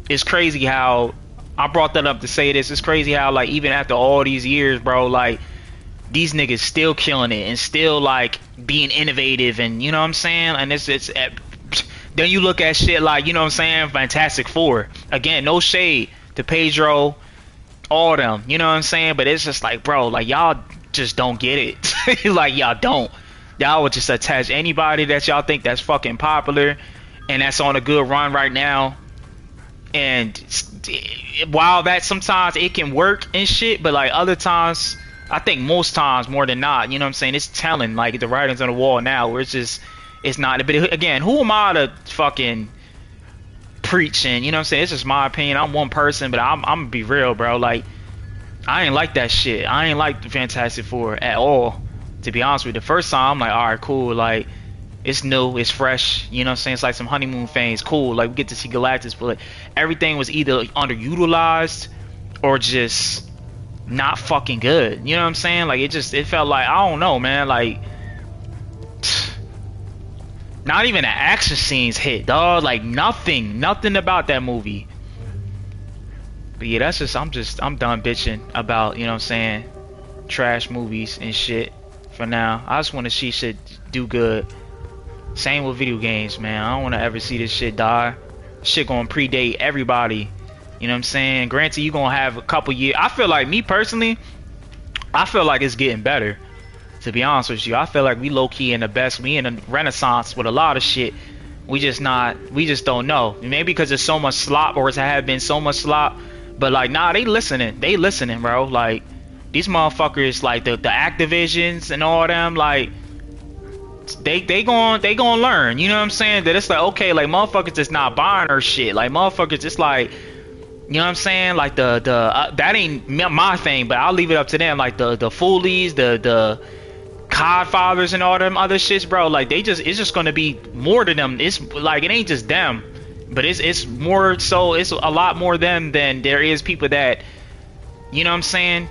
it's crazy how I brought that up to say this. It's crazy how like even after all these years, bro, like these niggas still killing it and still like being innovative, and you know what I'm saying? And it's then you look at shit like, you know what I'm saying, Fantastic Four. Again, no shade to Pedro, all them, you know what I'm saying? But it's just like, bro, like y'all just don't get it. Like y'all don't. Y'all would just attach anybody that y'all think that's fucking popular and that's on a good run right now. And while that sometimes it can work and shit, but like other times, I think most times more than not, you know what I'm saying, it's telling, like the writing's on the wall now where it's not. But again, who am I to fucking preach? And you know what I'm saying, it's just my opinion. I'm one person, but I'm gonna be real, bro. Like I ain't like that shit. I ain't like the Fantastic Four at all, to be honest with you. The first time I'm like, all right, cool, like it's new, it's fresh, you know what I'm saying? It's like some honeymoon phase, cool, like we get to see Galactus, but like, everything was either underutilized or just not fucking good, you know what I'm saying? Like it felt like, I don't know, man, like not even the action scenes hit, dog. Like nothing about that movie. But yeah, that's just, I'm done bitching about, you know what I'm saying, trash movies and shit for now. I just want to see shit do good. Same with video games, man. I don't want to ever see this shit die. Shit gonna predate everybody You know what I'm saying? Granted, you gonna have a couple years. I feel like, me personally, I feel like it's getting better. To be honest with you, I feel like we low key in the best. We in a renaissance with a lot of shit. We just don't know. Maybe because there's so much slop, or it's have been so much slop. But like, nah, they listening. They listening, bro. Like, these motherfuckers, like the Activisions and all them, like they gon' learn. You know what I'm saying? That it's like, okay, like motherfuckers just not buying her shit. Like motherfuckers just like, you know what I'm saying? Like the that ain't my thing, but I'll leave it up to them. Like the Foolies, the Codfathers and all them other shits, bro. Like it's just gonna be more to them. It's like, it ain't just them, but it's more so. It's a lot more them than there is people that, you know what I'm saying?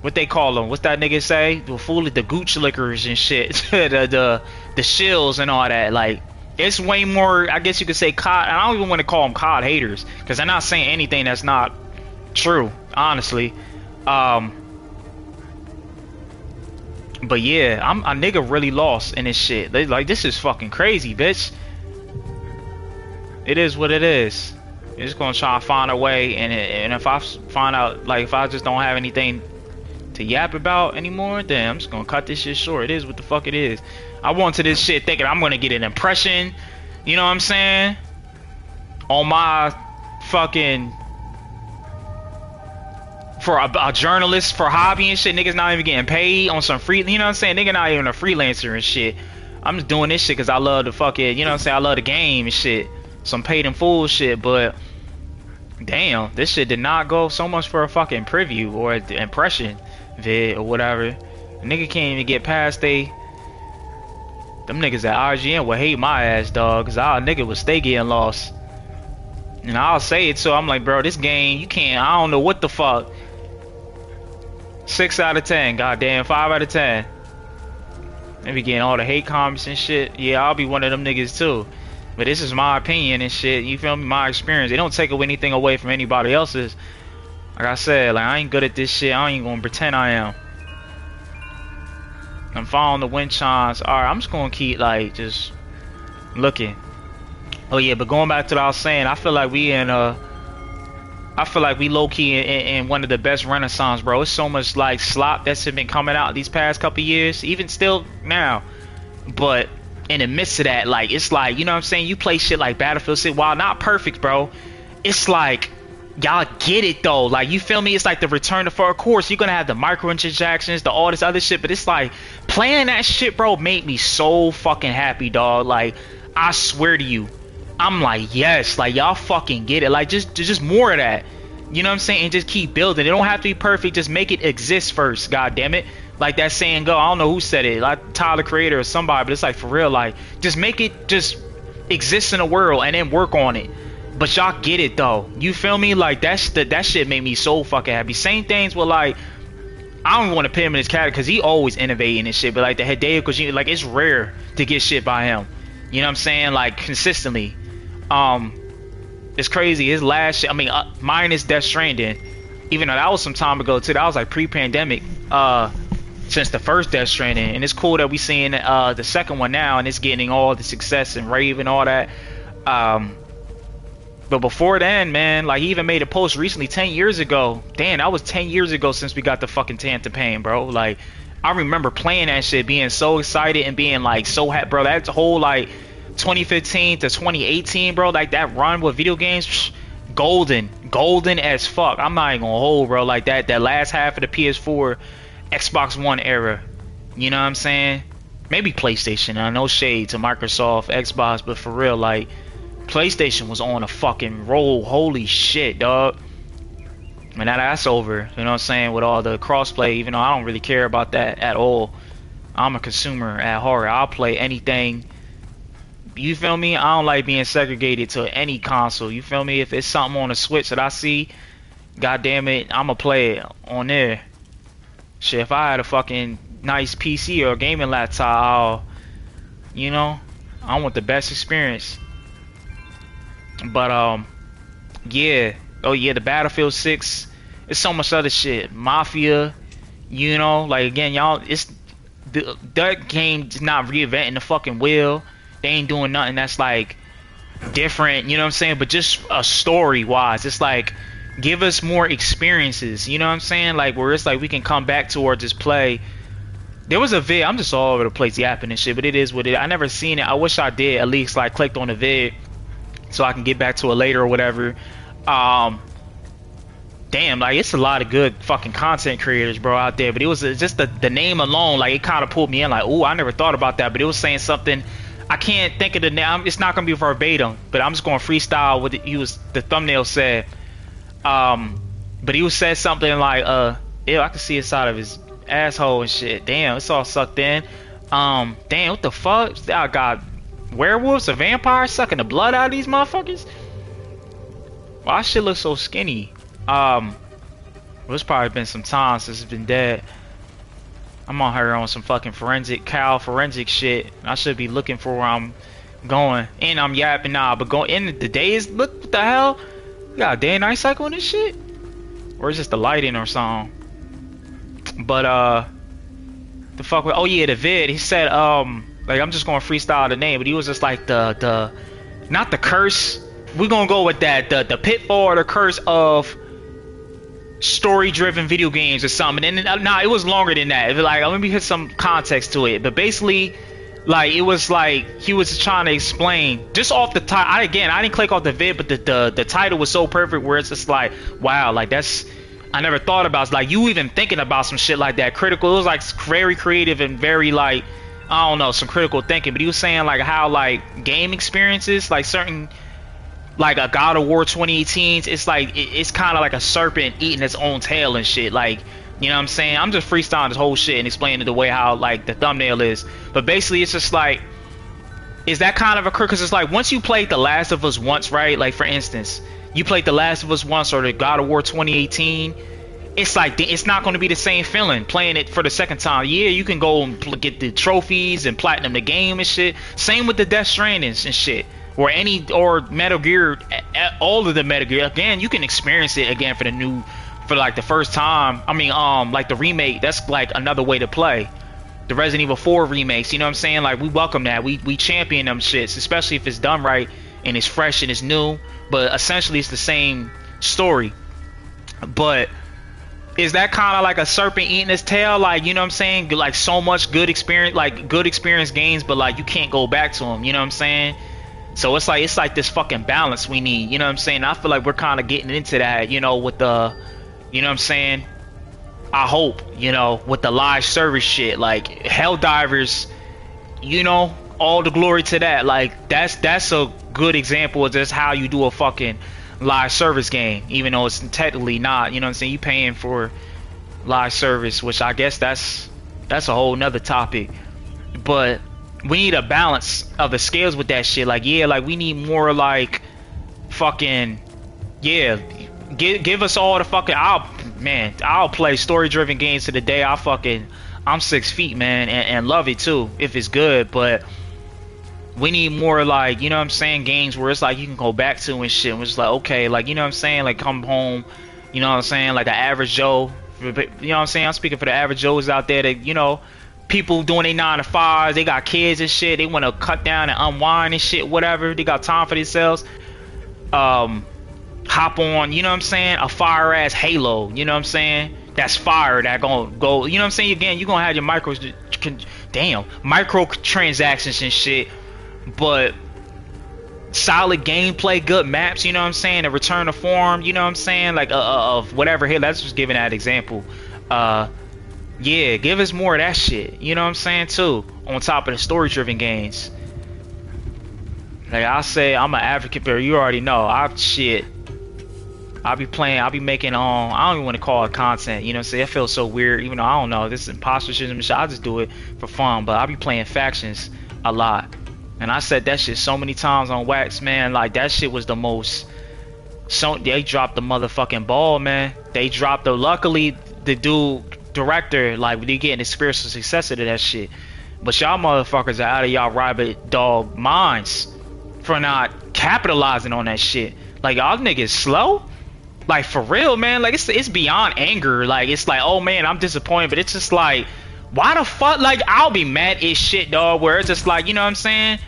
What they call them? What's that nigga say? The fool, the gooch lickers and shit, the shills and all that. Like, it's way more. I guess you could say COD. And I don't even want to call them COD haters, because they're not saying anything that's not true, honestly. But yeah, I'm a nigga really lost in this shit. Like, this is fucking crazy, bitch. It is what it is. You're just gonna try to find a way, and if I find out, like, if I just don't have anything to yap about anymore, then I'm just gonna cut this shit short. It is what the fuck it is. I went to this shit thinking I'm gonna get an impression, you know what I'm saying, on my fucking, for a journalist, for hobby and shit. Niggas not even getting paid on some free, you know what I'm saying? Nigga not even a freelancer and shit. I'm just doing this shit because I love the fucking, you know what I'm saying, I love the game and shit. Some paid in full shit, but damn, this shit did not go so much for a fucking preview or an impression vid or whatever. A nigga can't even get past them niggas at IGN would hate my ass, dog, because our nigga would stay getting lost. And I'll say it, so I'm like, bro, this game, you can't, I don't know what the fuck. 6 out of 10, goddamn, 5 out of 10. They be getting all the hate comments and shit. Yeah, I'll be one of them niggas too. But this is my opinion and shit, you feel me? My experience. They don't take anything away from anybody else's. Like I said, like, I ain't good at this shit. I ain't gonna pretend I am. I'm following the wind chimes. Alright, I'm just gonna keep, like, just looking. Oh yeah, but going back to what I was saying, I feel like we low-key in one of the best renaissance, bro. It's so much, like, slop that's been coming out these past couple years, even still now. But in the midst of that, like, it's like, you know what I'm saying, you play shit like Battlefield 6, while not perfect, bro, it's like, y'all get it though. Like, you feel me? It's like the return to, for, of course, you're gonna have the microtransactions, all this other shit, but it's like, playing that shit, bro, made me so fucking happy, dog. Like, I swear to you, I'm like, yes, like, y'all fucking get it. Like, just more of that. You know what I'm saying? And just keep building. It don't have to be perfect. Just make it exist first. God damn it. Like that saying go. I don't know who said it. Like Tyler Creator or somebody. But it's like, for real. Like, just make it just exist in the world and then work on it. But y'all get it though. You feel me? Like, that shit made me so fucking happy. Same things with, like, I don't want to put him in his category because he always innovating and shit. But like the Hideo Kojima, like, it's rare to get shit by him. You know what I'm saying? Like, consistently. It's crazy. His last shit, I mean, minus Death Stranding, even though that was some time ago too. That was like pre-pandemic, since the first Death Stranding, and it's cool that we seeing the second one now, and it's getting all the success and rave and all that. But before then, man, like, he even made a post recently, 10 years ago. Damn, that was 10 years ago since we got the fucking Tanta Pain, bro. Like, I remember playing that shit, being so excited and being like so happy, bro. That's whole like 2015 to 2018, bro, like that run with video games, golden as fuck. I'm not even gonna hold, bro. Like that last half of the PS4 Xbox One era, you know what I'm saying? Maybe PlayStation. I know shade to Microsoft, Xbox, but for real, like, PlayStation was on a fucking roll. Holy shit, dog. And now that's over, you know what I'm saying, with all the crossplay, even though I don't really care about that at all. I'm a consumer at heart. I'll play anything. You feel me? I don't like being segregated to any console. You feel me? If it's something on the Switch that I see, god damn it, I'ma play it on there. Shit, if I had a fucking nice PC or a gaming laptop, you know, I want the best experience. But yeah. Oh yeah, the Battlefield 6. It's so much other shit. Mafia, you know, like, again, y'all, it's that game's not reinventing the fucking wheel. They ain't doing nothing that's like different, you know what I'm saying? But just a story wise, it's like give us more experiences, you know what I'm saying? Like where it's like we can come back towards this play. There was a vid, I'm just all over the place yapping and shit, but it is what it. I never seen it. I wish I did at least like clicked on the vid so I can get back to it later or whatever. Damn, like it's a lot of good fucking content creators, bro, out there. But it was just the name alone, like it kind of pulled me in. Like, ooh, I never thought about that. But it was saying something. I can't think of the name. It's not gonna be verbatim, but I'm just gonna freestyle what the thumbnail said. But he was said something like, ew, I can see inside of his asshole and shit. Damn, it's all sucked in. Damn, what the fuck? I got werewolves or vampires sucking the blood out of these motherfuckers. Why shit look so skinny? It's probably been some time since it's been dead. I'm on her on some fucking forensic shit. I should be looking for where I'm going. And I'm yapping now, but going in the days, look what the hell? You got a day and night cycle in this shit? Or is this the lighting or something? But the fuck with, oh yeah, the vid, he said like I'm just gonna freestyle the name, but he was just like the not the curse. We're gonna go with that, the pitfall or the curse of story-driven video games or something. And nah, it was longer than that. Like, let me put some context to it. But basically, like, it was like he was trying to explain just off the title. I didn't click off the vid, but the title was so perfect where it's just like, wow, like that's I never thought about. It's like you even thinking about some shit like that. Critical. It was like very creative and very like I don't know, some critical thinking. But he was saying like how like game experiences, like certain. Like a God of War 2018, it's like it's kind of like a serpent eating its own tail and shit. Like, you know what I'm saying? I'm just freestyling this whole shit and explaining the way how like the thumbnail is. But basically, it's just like, is that kind of a because it's like once you played The Last of Us once, right? Like for instance, you played The Last of Us once or the God of War 2018. It's like it's not going to be the same feeling playing it for the second time. Yeah, you can go and get the trophies and platinum the game and shit. Same with the Death Strandings and shit. Or Metal Gear, all of the Metal Gear. Again, you can experience it again for like the first time. I mean, like the remake, that's like another way to play. The Resident Evil 4 remakes, you know what I'm saying? Like we welcome that. We champion them shits, especially if it's done right and it's fresh and it's new. But essentially, it's the same story. But is that kind of like a serpent eating its tail? Like, you know what I'm saying? Like so much good experience, like good experience games, but like you can't go back to them. You know what I'm saying? So it's like this fucking balance we need, you know what I'm saying? I feel like we're kind of getting into that, you know, with the, you know what I'm saying? I hope, you know, with the live service shit, like Helldivers, you know, all the glory to that. Like that's a good example of just how you do a fucking live service game, even though it's technically not, you know what I'm saying? You paying for live service, which I guess that's a whole nother topic, but we need a balance of the scales with that shit. Like, yeah, like we need more like fucking, yeah, give us all the fucking, I'll play story driven games to the day I'm 6 feet, man, and love it too if it's good. But we need more like, you know what I'm saying, games where it's like you can go back to and shit. Which is like, okay, like, you know what I'm saying, like come home, you know what I'm saying, like the average Joe, you know what I'm saying, I'm speaking for the average Joes out there that, you know, people doing their 9 to 5s, they got kids and shit, they want to cut down and unwind and shit, whatever, they got time for themselves. Hop on, you know what I'm saying, a fire ass Halo, you know what I'm saying, that's fire, that gonna go, you know what I'm saying, again, you gonna have your microtransactions and shit, but solid gameplay, good maps, you know what I'm saying, a return to form, you know what I'm saying, like of whatever. Here, let's just give that example. Yeah, give us more of that shit, you know what I'm saying, too, on top of the story-driven games. Like I say, I'm an advocate, but you already know, I'll be making, I don't even want to call it content, you know what I'm saying, it feels so weird, even though I don't know, this is imposter shit, I just do it for fun, but I'll be playing factions a lot, and I said that shit so many times on Wax, man, like that shit was the most, so they dropped the motherfucking ball, man, they dropped luckily, the director, like they getting the spiritual successor to that shit, but y'all motherfuckers are out of y'all rabbit dog minds for not capitalizing on that shit. Like y'all niggas slow, like for real, man. Like it's beyond anger. Like it's like, oh man, I'm disappointed, but it's just like, why the fuck? Like I'll be mad as shit, dog. Where it's just like, you know what I'm saying?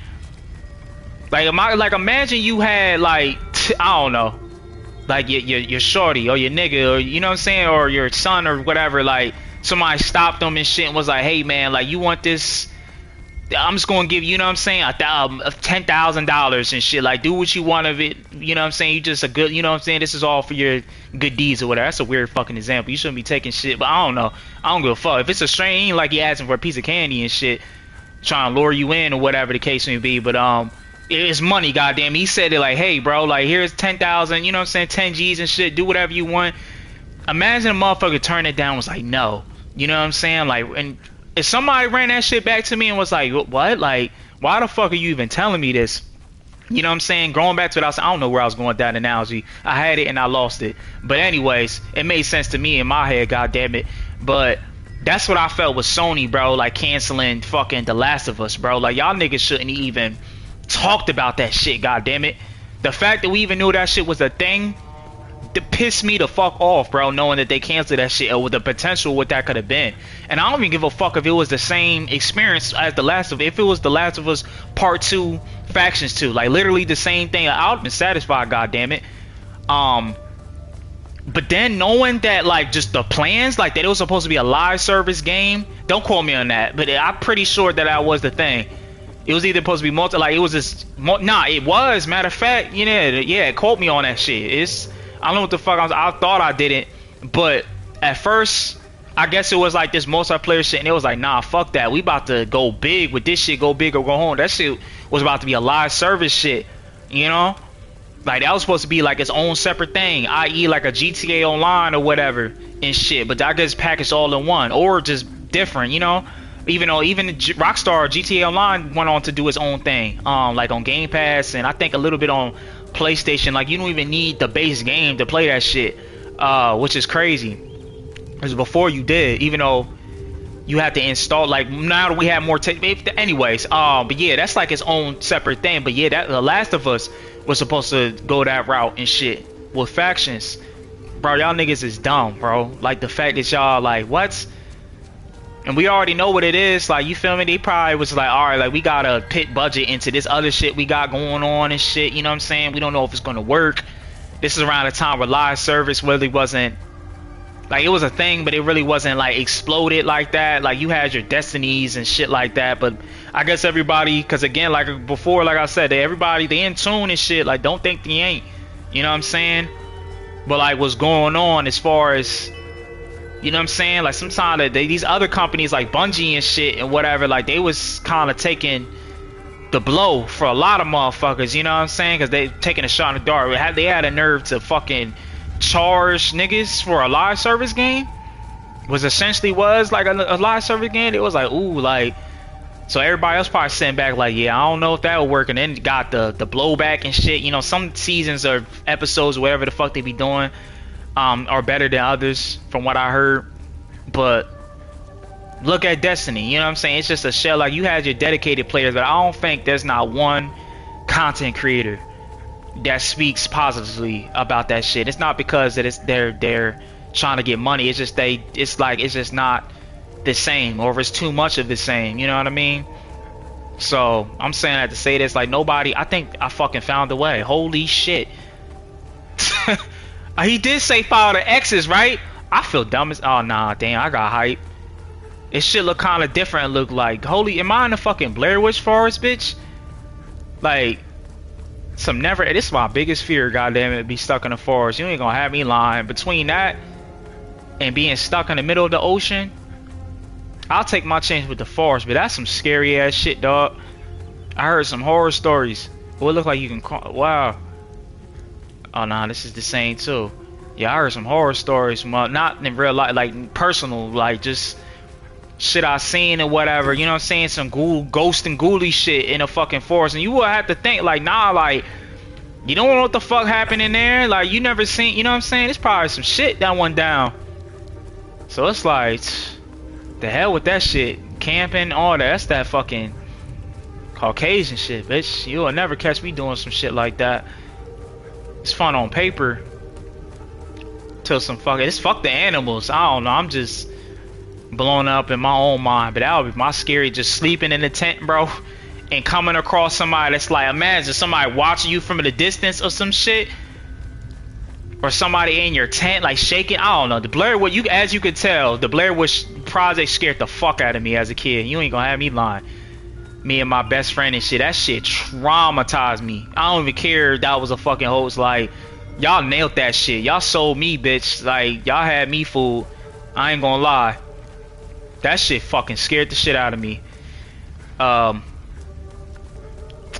Like imagine you had like I don't know, like your shorty or your nigga or you know what I'm saying, or your son or whatever, like somebody stopped them and shit and was like, hey man, like you want this, I'm just gonna give you, you know what I'm saying, $10,000 and shit, like do what you want of it, you know what I'm saying, you just a good, you know what I'm saying, this is all for your good deeds or whatever. That's a weird fucking example, you shouldn't be taking shit, but I don't know, I don't give a fuck if it's a stranger, ain't like you asking for a piece of candy and shit, trying to lure you in or whatever the case may be, but it's money, goddamn. He said it like, hey, bro, like here's 10,000, you know what I'm saying, 10 G's and shit. Do whatever you want. Imagine a motherfucker turned it down, was like, no, you know what I'm saying, like, and if somebody ran that shit back to me and was like, what, like, why the fuck are you even telling me this? You know what I'm saying? Going back to it, I don't know where I was going with that analogy. I had it and I lost it. But anyways, it made sense to me in my head, goddamn it. But that's what I felt with Sony, bro, like canceling fucking The Last of Us, bro. Like y'all niggas shouldn't even talked about that shit, goddammit. The fact that we even knew that shit was a thing, that pissed me the fuck off, bro, knowing that they canceled that shit or with the potential what that could have been. And I don't even give a fuck if it was the same experience as The Last of Us. If it was The Last of Us Part 2, Factions 2, like literally the same thing, I would have been satisfied, goddammit. But then knowing that like just the plans, like that it was supposed to be a live service game, don't quote me on that, but I'm pretty sure that was the thing. It was either supposed to be multi, like it was just, nah, it was, matter of fact, yeah, quote me on that shit. I don't know what the fuck I thought I didn't, but at first, I guess it was like this multiplayer shit, and it was like, nah, fuck that, we about to go big with this shit, go big or go home. That shit was about to be a live service shit, you know? Like that was supposed to be like its own separate thing, i.e. like a GTA Online or whatever and shit, but I guess packaged all in one, or just different, you know? Even though Rockstar GTA Online went on to do its own thing, like on Game Pass and I think a little bit on PlayStation. Like you don't even need the base game to play that shit, which is crazy. Because before you did, even though you had to install, like now that we have more anyways, but yeah, that's like its own separate thing. But yeah, that The Last of Us was supposed to go that route and shit with Factions. Bro, y'all niggas is dumb, bro. Like the fact that y'all like, what? And we already know what it is, like, you feel me? They probably was like, alright, like, we gotta pit budget into this other shit we got going on and shit, you know what I'm saying? We don't know if it's gonna work. This is around the time where live service really wasn't, like, it was a thing, but it really wasn't, like, exploded like that. Like, you had your Destinies and shit like that, but I guess everybody, because again, like, before, like I said, everybody, they in tune and shit, like, don't think they ain't, you know what I'm saying? But, like, what's going on as far as, you know what I'm saying? Like sometimes these other companies like Bungie and shit and whatever, like they was kind of taking the blow for a lot of motherfuckers, you know what I'm saying? Because they taking a shot in the dark. They had a nerve to fucking charge niggas for a live service game. Was essentially like a live service game. It was like, ooh, like, so everybody else probably sitting back like, yeah, I don't know if that will work. And then got the blowback and shit. You know, some seasons or episodes, whatever the fuck they be doing, are better than others from what I heard. But look at Destiny, you know what I'm saying? It's just a shell. Like you had your dedicated players, but I don't think there's not one content creator that speaks positively about that shit. It's not because that they're trying to get money. It's just it's just not the same, or if it's too much of the same, you know what I mean? So I'm saying that to say this, like nobody, I think I fucking found a way. Holy shit. He did say file the X's, right? I feel dumb as, oh nah, damn, I got hype. It should look kind of different. Look like, holy, am I in the fucking Blair Witch Forest, bitch? Like, this is my biggest fear, goddamn it, be stuck in the forest. You ain't gonna have me lying. Between that and being stuck in the middle of the ocean, I'll take my chance with the forest, but that's some scary ass shit, dog. I heard some horror stories. Well, it look like you can call, wow. Oh nah, this is the same too. Yeah, I heard some horror stories from not in real life, like personal, like just shit I seen or whatever, you know what I'm saying? Some ghost and ghouly shit in a fucking forest, and you will have to think like, nah, like you don't know what the fuck happened in there, like you never seen, you know what I'm saying? It's probably some shit that went down. So it's like, the hell with that shit, camping, all that. That's that fucking Caucasian shit, bitch. You'll never catch me doing some shit like that. It's fun on paper. Till some fucking, it's fuck the animals. I don't know. I'm just blown up in my own mind. But that would be my scary, just sleeping in the tent, bro. and coming across somebody that's like, imagine somebody watching you from the distance or some shit, or somebody in your tent like shaking. I don't know. The Blair Witch, as you could tell, the Blair Witch Project scared the fuck out of me as a kid. You ain't gonna have me lying. Me and my best friend and shit, that shit traumatized me. I don't even care if that was a fucking hoax. Like, y'all nailed that shit. Y'all sold me, bitch. Like, y'all had me fooled. I ain't gonna lie. That shit fucking scared the shit out of me.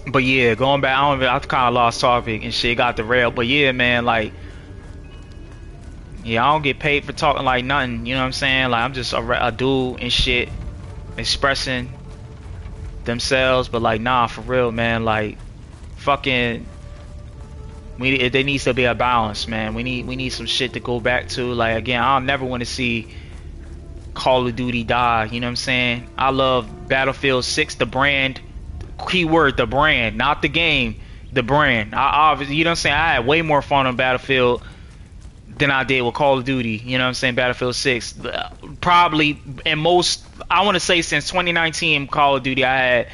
But yeah, going back, I kind of lost topic and shit, got derailed. But yeah, man, like, yeah, I don't get paid for talking like nothing. You know what I'm saying? Like, I'm just a dude and shit, expressing themselves. But like, nah, for real, man. Like, fucking, there needs to be a balance, man. We need some shit to go back to. Like, again, I'll never want to see Call of Duty die. You know what I'm saying? I love Battlefield 6, the brand. Keyword, the brand, not the game, the brand. I obviously, you know what I'm saying, I had way more fun on Battlefield than I did with Call of Duty. You know what I'm saying? Battlefield 6, probably, and most, I want to say since 2019 Call of Duty, I had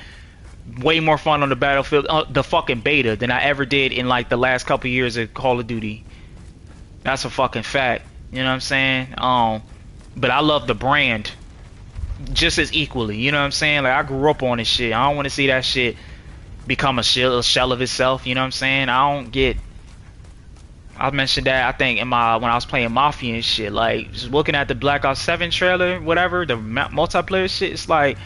way more fun on the Battlefield, the fucking beta, than I ever did in like the last couple years of Call of Duty. That's a fucking fact. You know what I'm saying? But I love the brand just as equally. You know what I'm saying? Like, I grew up on this shit. I don't want to see that shit become a shell of itself. You know what I'm saying? I mentioned that, I think, when I was playing Mafia and shit. Like, just looking at the Black Ops 7 trailer, whatever, the multiplayer shit, it's like,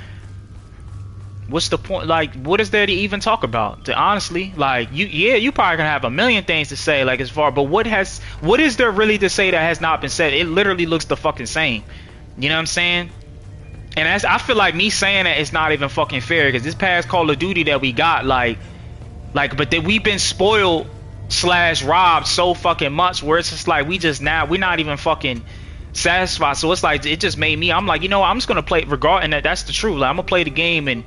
what's the point? Like, what is there to even talk about? Honestly, like, you probably gonna have a million things to say, like, as far, but what is there really to say that has not been said? It literally looks the fucking same. You know what I'm saying? And I feel like me saying that is not even fucking fair, because this past Call of Duty that we got, but then we've been spoiled / robbed so fucking much, where it's just like we're not even fucking satisfied. So it's like, it just made me, I'm like, you know what, I'm just gonna play it regarding that's the truth. Like, I'm gonna play the game, and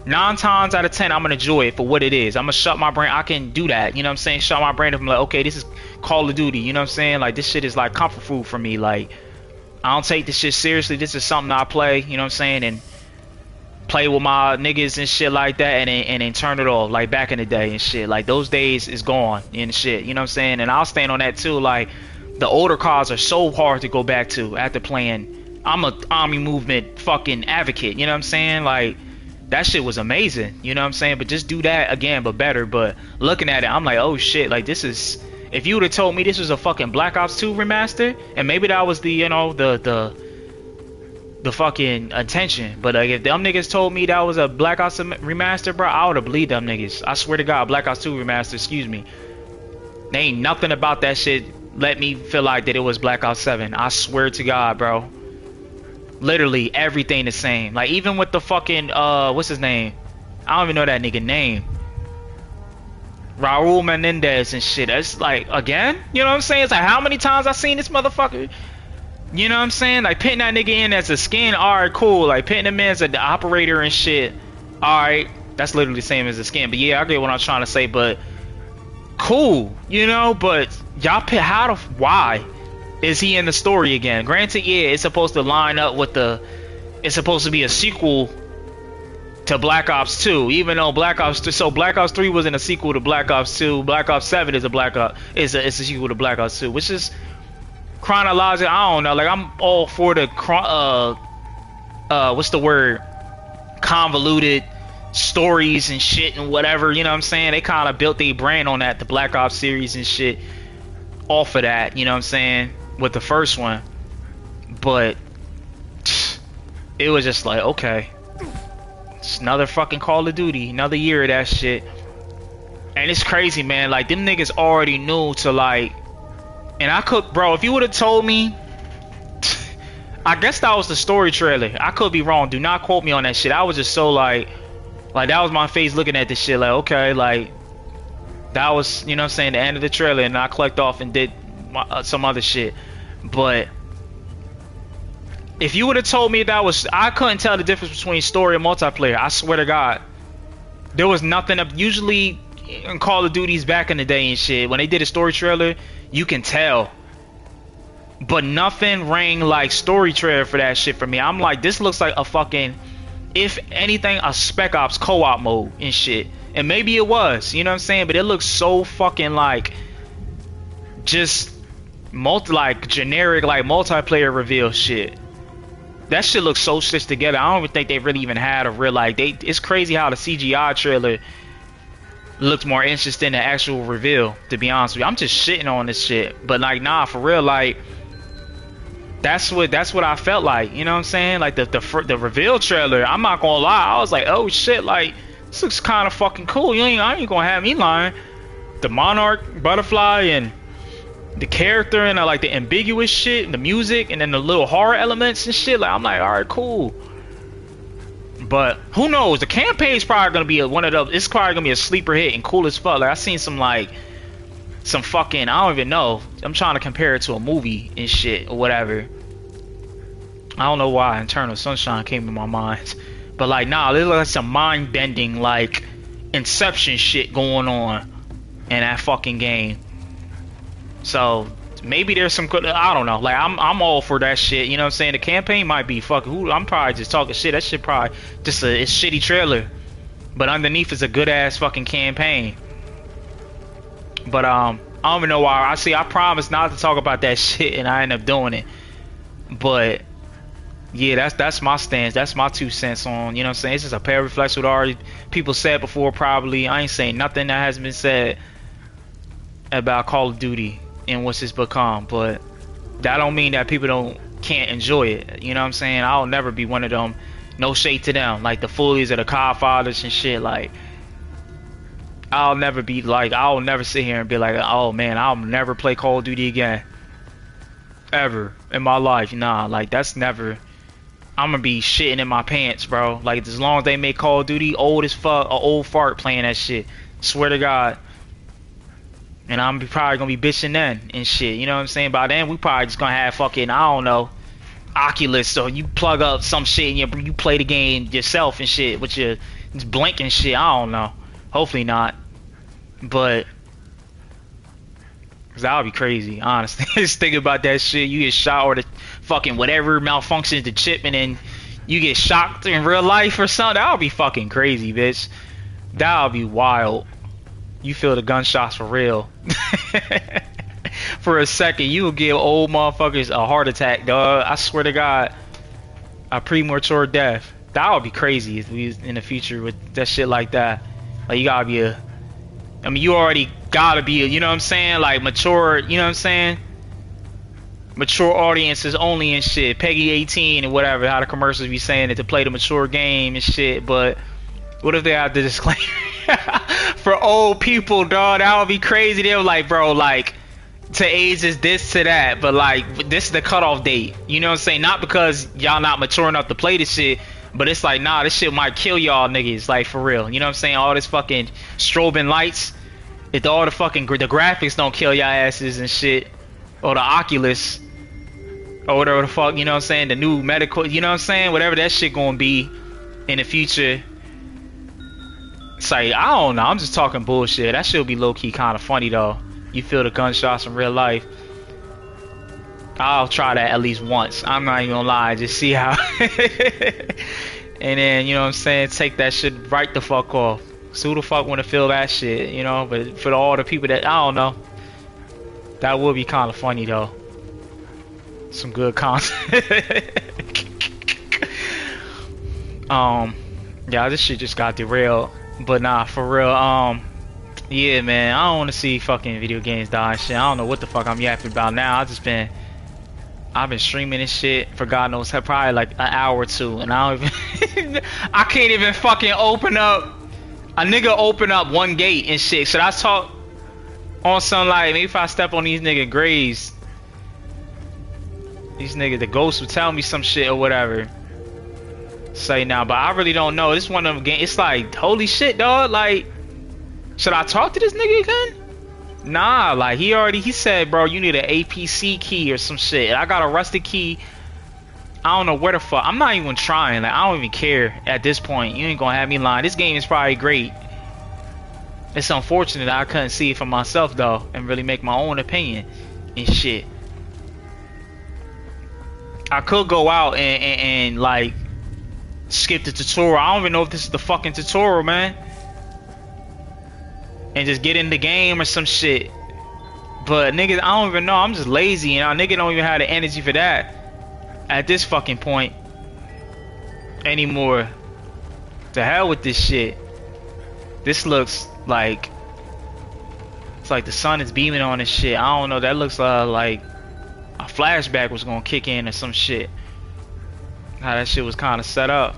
9 times out of 10 I'm gonna enjoy it for what it is. I'm gonna shut my brain. I can do that, you know what I'm saying? Shut my brain up. I'm like, okay, this is Call of Duty, you know what I'm saying? Like, this shit is like comfort food for me. Like, I don't take this shit seriously. This is something I play, you know what I'm saying, and play with my niggas and shit like that, and then turn it off, like back in the day and shit. Like, those days is gone and shit, you know what I'm saying? And I'll stand on that too. Like, the older cars are so hard to go back to after playing. I'm a army movement fucking advocate, you know what I'm saying? Like, that shit was amazing, you know what I'm saying? But just do that again, but better. But looking at it, I'm like, oh shit, like, this is, if you would have told me this was a fucking Black Ops 2 remaster, and maybe that was the, you know, the fucking intention, but like, if them niggas told me that was a Black Ops remaster, bro, I would have believed them niggas. I swear to God, Black Ops 2 remaster, excuse me. There ain't nothing about that shit let me feel like that it was Black Ops 7. I swear to God, bro. Literally everything the same. Like, even with the fucking what's his name? I don't even know that nigga name. Raul Menendez and shit. It's like, again, you know what I'm saying? It's like, how many times I seen this motherfucker? You know what I'm saying? Like, putting that nigga in as a skin, alright, cool. Like, putting him in as the operator and shit, alright, that's literally the same as the skin. But yeah, I get what I'm trying to say, but cool, you know? But y'all pick why is he in the story again? Granted, yeah, it's supposed to line up with it's supposed to be a sequel to Black Ops 2, even though Black Ops 3 wasn't a sequel to Black Ops 2. Black Ops 7 is it's a sequel to Black Ops 2, which is chronological. I don't know, like, I'm all for the what's the word, convoluted stories and shit and whatever, you know what I'm saying? They kind of built their brand on that, the Black Ops series and shit, off of that, you know what I'm saying, with the first one. But it was just like, okay, it's another fucking Call of Duty, another year of that shit. And it's crazy, man, like, them niggas already knew to, like, and I could, bro, if you would have told me, I guess that was the story trailer. I could be wrong. Do not quote me on that shit. I was just so like that was my face looking at this shit like, okay, like, that was, you know what I'm saying, the end of the trailer, and I clicked off and did some other shit. But if you would have told me that was, I couldn't tell the difference between story and multiplayer. I swear to God. There was nothing up. Usually in Call of Duty's back in the day and shit, when they did a story trailer, you can tell. But nothing rang like story trailer for that shit for me. I'm like, this looks like a fucking if anything, a Spec Ops co-op mode and shit. And maybe it was, you know what I'm saying? But it looks so fucking like just like generic like multiplayer reveal shit. That shit looks so stitched together. I don't even think they really even had a real like it's crazy how the CGI trailer looked more interesting than the actual reveal, to be honest with you. I'm just shitting on this shit. But like nah, for real, like that's what I felt like, you know what I'm saying? Like the reveal trailer, I'm not gonna lie, I was like, oh shit, like this looks kind of fucking cool. I ain't gonna have me lying. The Monarch butterfly and the character and like the ambiguous shit and the music and then the little horror elements and shit, like I'm like, all right, cool. But who knows? The campaign's probably gonna be one of those. It's probably gonna be a sleeper hit and cool as fuck. Like I seen some fucking, I don't even know. I'm trying to compare it to a movie and shit or whatever. I don't know why Eternal Sunshine came to my mind. But like nah, there's like some mind bending like Inception shit going on in that fucking game. So maybe there's some good, I don't know. Like I'm all for that shit. You know what I'm saying? The campaign might be fucking. I'm probably just talking shit. That shit probably just a shitty trailer. But underneath is a good ass fucking campaign. But I don't even know why. I promised not to talk about that shit and I end up doing it. But yeah, that's my stance. That's my 2 cents on, you know what I'm saying? It's just a pair of reflects what already people said before probably. I ain't saying nothing that hasn't been said about Call of Duty and what's it's become, but that don't mean that people can't enjoy it. You know what I'm saying? I'll never be one of them. No shade to them, like the Fullies or the Codfathers and shit. Like I'll never sit here and be like, oh man, I'll never play Call of Duty again, ever in my life. Nah, like that's never. I'm gonna be shitting in my pants, bro. Like as long as they make Call of Duty old as fuck, a old fart playing that shit. Swear to God. And I'm probably gonna be bitching then and shit. You know what I'm saying? By then we probably just gonna have fucking, I don't know, Oculus. So you plug up some shit and you play the game yourself and shit with your just blinking shit. I don't know. Hopefully not. But cause that would be crazy, honestly. Just think about that shit. You get shot or the fucking whatever malfunctions the chip and then you get shocked in real life or something. That would be fucking crazy, bitch. That would be wild. You feel the gunshots for real. For a second, you will give old motherfuckers a heart attack, dog. I swear to God. A premature death. That would be crazy if we in the future with that shit like that. Like you gotta be you already gotta be you know what I'm saying? Like mature, you know what I'm saying? Mature audiences only and shit. Peggy 18 and whatever, how the commercials be saying it to play the mature game and shit, but what if they have the disclaimer? For old people, dog, that would be crazy. They were like, bro, like to age is this to that, but like this is the cutoff date. You know what I'm saying? Not because y'all not mature enough to play this shit, but it's like, nah, this shit might kill y'all niggas, like for real. You know what I'm saying? All this fucking strobing lights, if all the fucking the graphics don't kill y'all asses and shit, or the Oculus, or whatever the fuck, you know what I'm saying? The new medical, you know what I'm saying? Whatever that shit gonna be in the future. It's like, I don't know, I'm just talking bullshit. That shit would be low-key kind of funny though. You feel the gunshots in real life. I'll try that at least once. I'm not even gonna lie, just see how. And then, you know what I'm saying, take that shit right the fuck off. So who the fuck wanna feel that shit, you know? But for all the people that, I don't know, that would be kind of funny though. Some good content. Yeah, this shit just got derailed. But nah, for real, yeah, man, I don't want to see fucking video games die and shit. I don't know what the fuck I'm yapping about now. I've been streaming this shit for God knows how, probably like an hour or two, and I don't even, I can't even fucking open up, a nigga open up one gate and shit. Should I talk on some like, maybe if I step on these nigga graves, these niggas, the ghosts will tell me some shit or whatever. Say now, but I really don't know. This one of them games. It's like, holy shit, dog. Like, should I talk to this nigga again? Nah, like he said, bro, you need an APC key or some shit. I got a rusted key. I don't know where the fuck. I'm not even trying. Like, I don't even care at this point. You ain't gonna have me lying. This game is probably great. It's unfortunate that I couldn't see it for myself though, and really make my own opinion and shit. I could go out and like skip the tutorial. I don't even know if this is the fucking tutorial, man. And just get in the game or some shit. But niggas, I don't even know. I'm just lazy, and nigga don't even have the energy for that at this fucking point anymore. To hell with this shit. This looks like it's like the sun is beaming on this shit. I don't know. That looks like a flashback was gonna kick in or some shit. How that shit was kind of set up.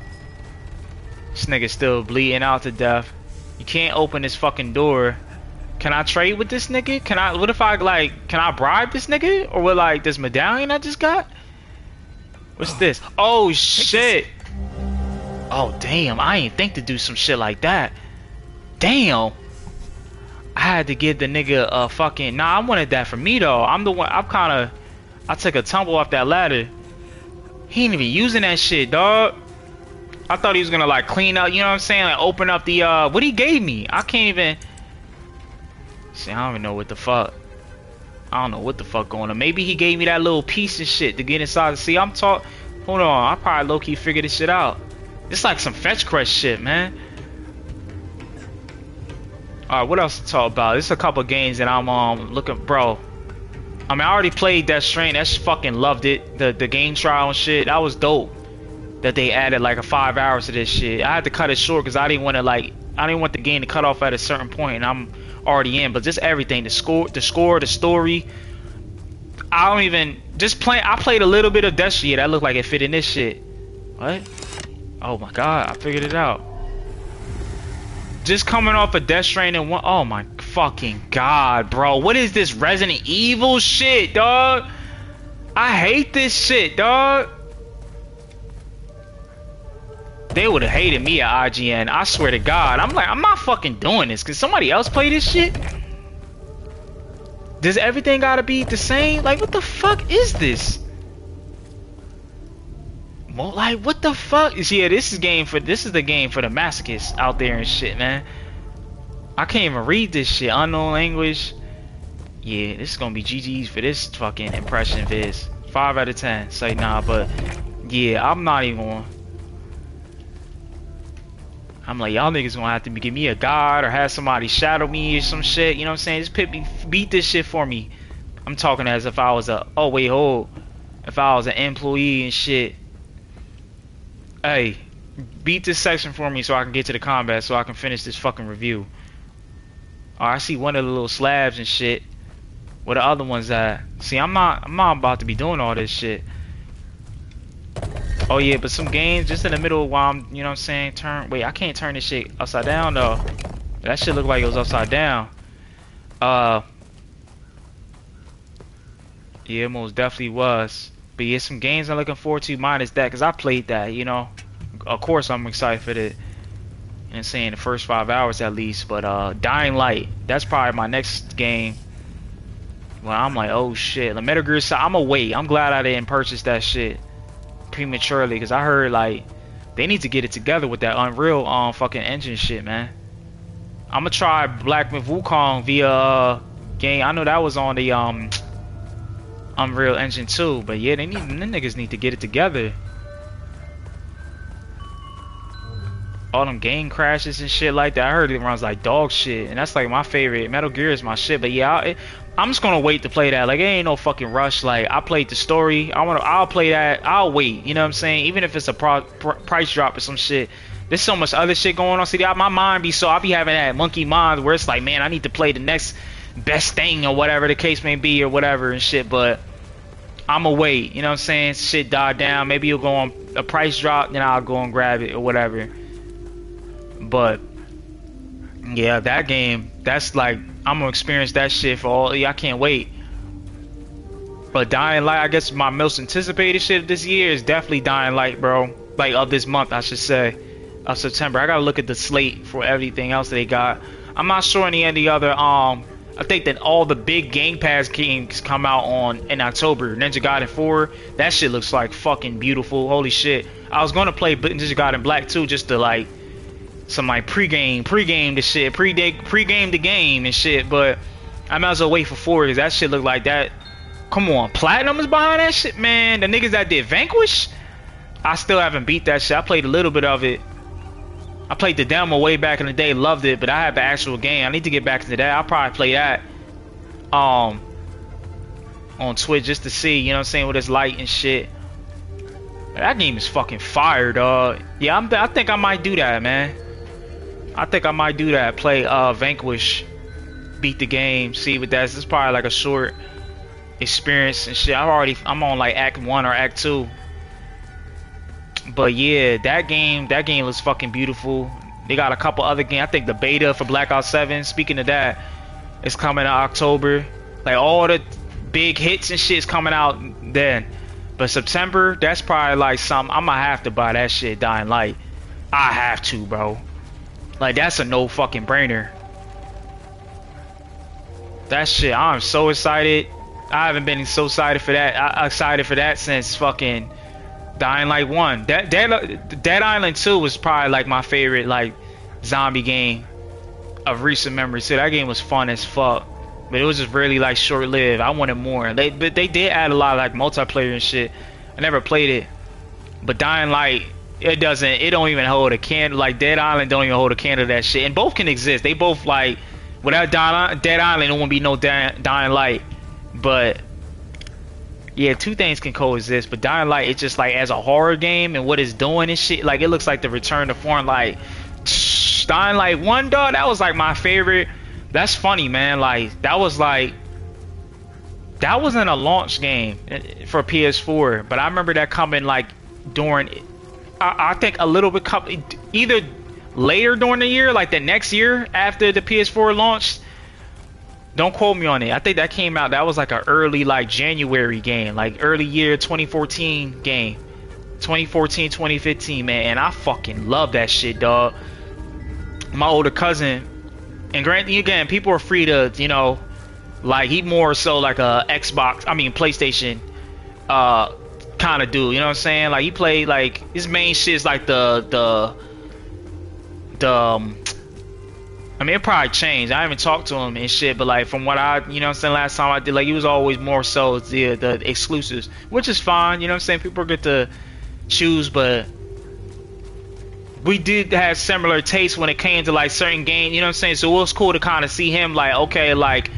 This nigga still bleeding out to death. You can't open this fucking door. Can I trade with this nigga? Can I? What if I like? Can I bribe this nigga? Or with like this medallion I just got? What's this? Oh shit! Oh damn! I ain't think to do some shit like that. Damn! I had to give the nigga a fucking. Nah, I wanted that for me though. I'm the one. I took a tumble off that ladder. He ain't even using that shit, dog. I thought he was gonna like clean up. You know what I'm saying? Like open up the what he gave me. I can't even. See, I don't even know what the fuck. I don't know what the fuck going on. Maybe he gave me that little piece of shit to get inside. See, I'm talk. Hold on, I probably low key figured this shit out. It's like some fetch quest shit, man. Alright, what else to talk about? There's a couple games that I'm looking, bro. I mean, I already played Death Stranding. That's fucking loved it. The game trial and shit. That was dope. That they added like 5 hours to this shit. I had to cut it short because I didn't want the game to cut off at a certain point, and I'm already in. But just everything, the score, the story. I don't even just play. I played a little bit of Death Stranding. That looked like it fit in this shit. What? Oh my god, I figured it out. Just coming off of Death Stranding 1. Oh my fucking god, bro. What is this Resident Evil shit, dog? I hate this shit, dog. They would have hated me at IGN. I swear to god. I'm like, I'm not fucking doing this. Can somebody else play this shit? Does everything gotta be the same? Like, what the fuck is this? Like, what the fuck? Yeah, this is the game for the masochists out there and shit, man. I can't even read this shit. Unknown language. Yeah, this is gonna be GG's for this fucking impression viz. 5 out of 10. Say nah, but yeah, I'm not even gonna. I'm like, y'all niggas gonna have to give me a god or have somebody shadow me or some shit. You know what I'm saying? Just beat this shit for me. I'm talking as if I was if I was an employee and shit. Hey, beat this section for me so I can get to the combat so I can finish this fucking review. Oh, I see one of the little slabs and shit. Where the other ones at? See, I'm not about to be doing all this shit. Oh yeah, but some games just in the middle while I'm, you know what I'm saying, wait, I can't turn this shit upside down though. That shit looked like it was upside down. Yeah, it most definitely was. But yeah, some games I'm looking forward to minus that, because I played that, you know. Of course I'm excited for the, and saying the first 5 hours at least. But Dying Light, that's probably my next game. Well, I'm like, oh shit. The Metal Gear Solid, I'ma wait. I'm glad I didn't purchase that shit prematurely, because I heard like they need to get it together with that Unreal fucking engine shit, man. I'ma try Black Myth Wukong via game. I know that was on the Unreal Engine too, but yeah, them niggas need to get it together. All them game crashes and shit like that, I heard it runs like dog shit, and that's like my favorite. Metal Gear is my shit, but yeah, I'm just gonna wait to play that. Like, it ain't no fucking rush. Like, I played the story. I'll play that. I'll wait. You know what I'm saying? Even if it's a price drop or some shit. There's so much other shit going on. See, my mind I'll be having that monkey mind where it's like, man, I need to play the next best thing or whatever the case may be or whatever and shit. But I'ma wait. You know what I'm saying? Shit died down. Maybe you'll go on a price drop, then I'll go and grab it or whatever. But yeah, that game, that's like, I'm gonna experience that shit for all. I can't wait. But Dying Light, I guess my most anticipated shit this year is definitely Dying Light, bro. Like, of this month, I should say, of September. I gotta look at the slate for everything else they got. I'm not sure any of the other. I think that all the big Game Pass games come out in October. Ninja Gaiden 4, that shit looks like fucking beautiful. Holy shit! I was gonna play Ninja Gaiden Black 2 just to like. Some like pregame the shit, pregame the game and shit, but I might as well wait for 4 because that shit look like that. Come on, Platinum is behind that shit, man. The niggas that did Vanquish, I still haven't beat that shit. I played a little bit of it. I played the demo way back in the day, loved it, but I had the actual game. I need to get back into that. I'll probably play that on Twitch just to see, you know what I'm saying, with its light and shit. That game is fucking fire, dog. Yeah, I think I might do that, man. I think I might do that. Play Vanquish, beat the game, see what that's. It's probably like a short experience and shit. I'm on like Act 1 or Act 2. But yeah, that game looks fucking beautiful. They got a couple other games. I think the beta for Black Ops 7, speaking of that, is coming out October. Like all the big hits and shit is coming out then. But September, that's probably like something I'm gonna have to buy that shit, Dying Light. I have to, bro. Like that's a no fucking brainer. That shit, I'm so excited. I haven't been so excited for that. I excited for that since fucking Dying Light 1. Dead Island 2 was probably like my favorite like zombie game of recent memory. So that game was fun as fuck. But it was just really like short lived. I wanted more. But they did add a lot of like multiplayer and shit. I never played it. But Dying Light, it don't even hold a candle. Like Dead Island don't even hold a candle to that shit. And both can exist. They both like, without Dead Island, there won't be no Dying Light. But yeah, two things can coexist. But Dying Light, it's just like as a horror game and what it's doing and shit. Like it looks like the return to form. Like Dying Light 1, dog, that was like my favorite. That's funny, man. Like that wasn't a launch game for PS4, but I remember that coming like during, I think a little bit either later during the year, like the next year after the PS4 launched. Don't quote me on it. I think that came out. That was like an early like January game, like early year 2014 game, 2014, 2015, man. And I fucking love that shit, dog. My older cousin. And granted, again, people are free to, you know, like he more so like a PlayStation kind of dude, you know what I'm saying? Like he played like his main shit is like the I mean, it probably changed. I haven't talked to him and shit, but like from what I, you know what I'm saying, last time I did, like he was always more so the exclusives, which is fine, you know what I'm saying? People get to choose, but we did have similar tastes when it came to like certain games, you know what I'm saying? So it was cool to kind of see him like, okay, like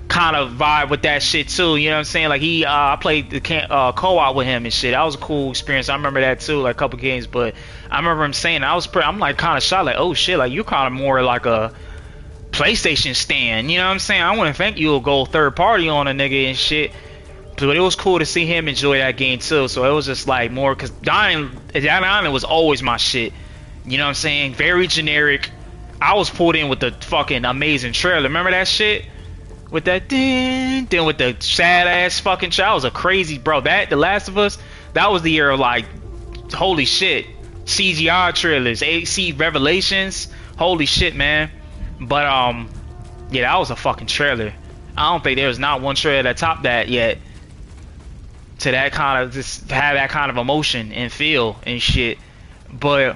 kind of vibe with that shit too, you know what I'm saying? Like he, I played the co-op with him and shit. That was a cool experience. I remember that too, like a couple games. But I remember him saying, I'm like kind of shocked, like, oh shit, like you kind of more like a PlayStation stan, you know what I'm saying? I wouldn't think you'll go third party on a nigga and shit. But it was cool to see him enjoy that game too. So it was just like more, cause Dying Island was always my shit. You know what I'm saying? Very generic. I was pulled in with the fucking amazing trailer. Remember that shit? With that then with the sad ass fucking trailer. I was a crazy bro. That The Last of Us, that was the year of like, holy shit. CGI trailers, AC Revelations. Holy shit, man. But yeah, that was a fucking trailer. I don't think there was not one trailer that topped that yet. To that kind of, just have that kind of emotion and feel and shit. But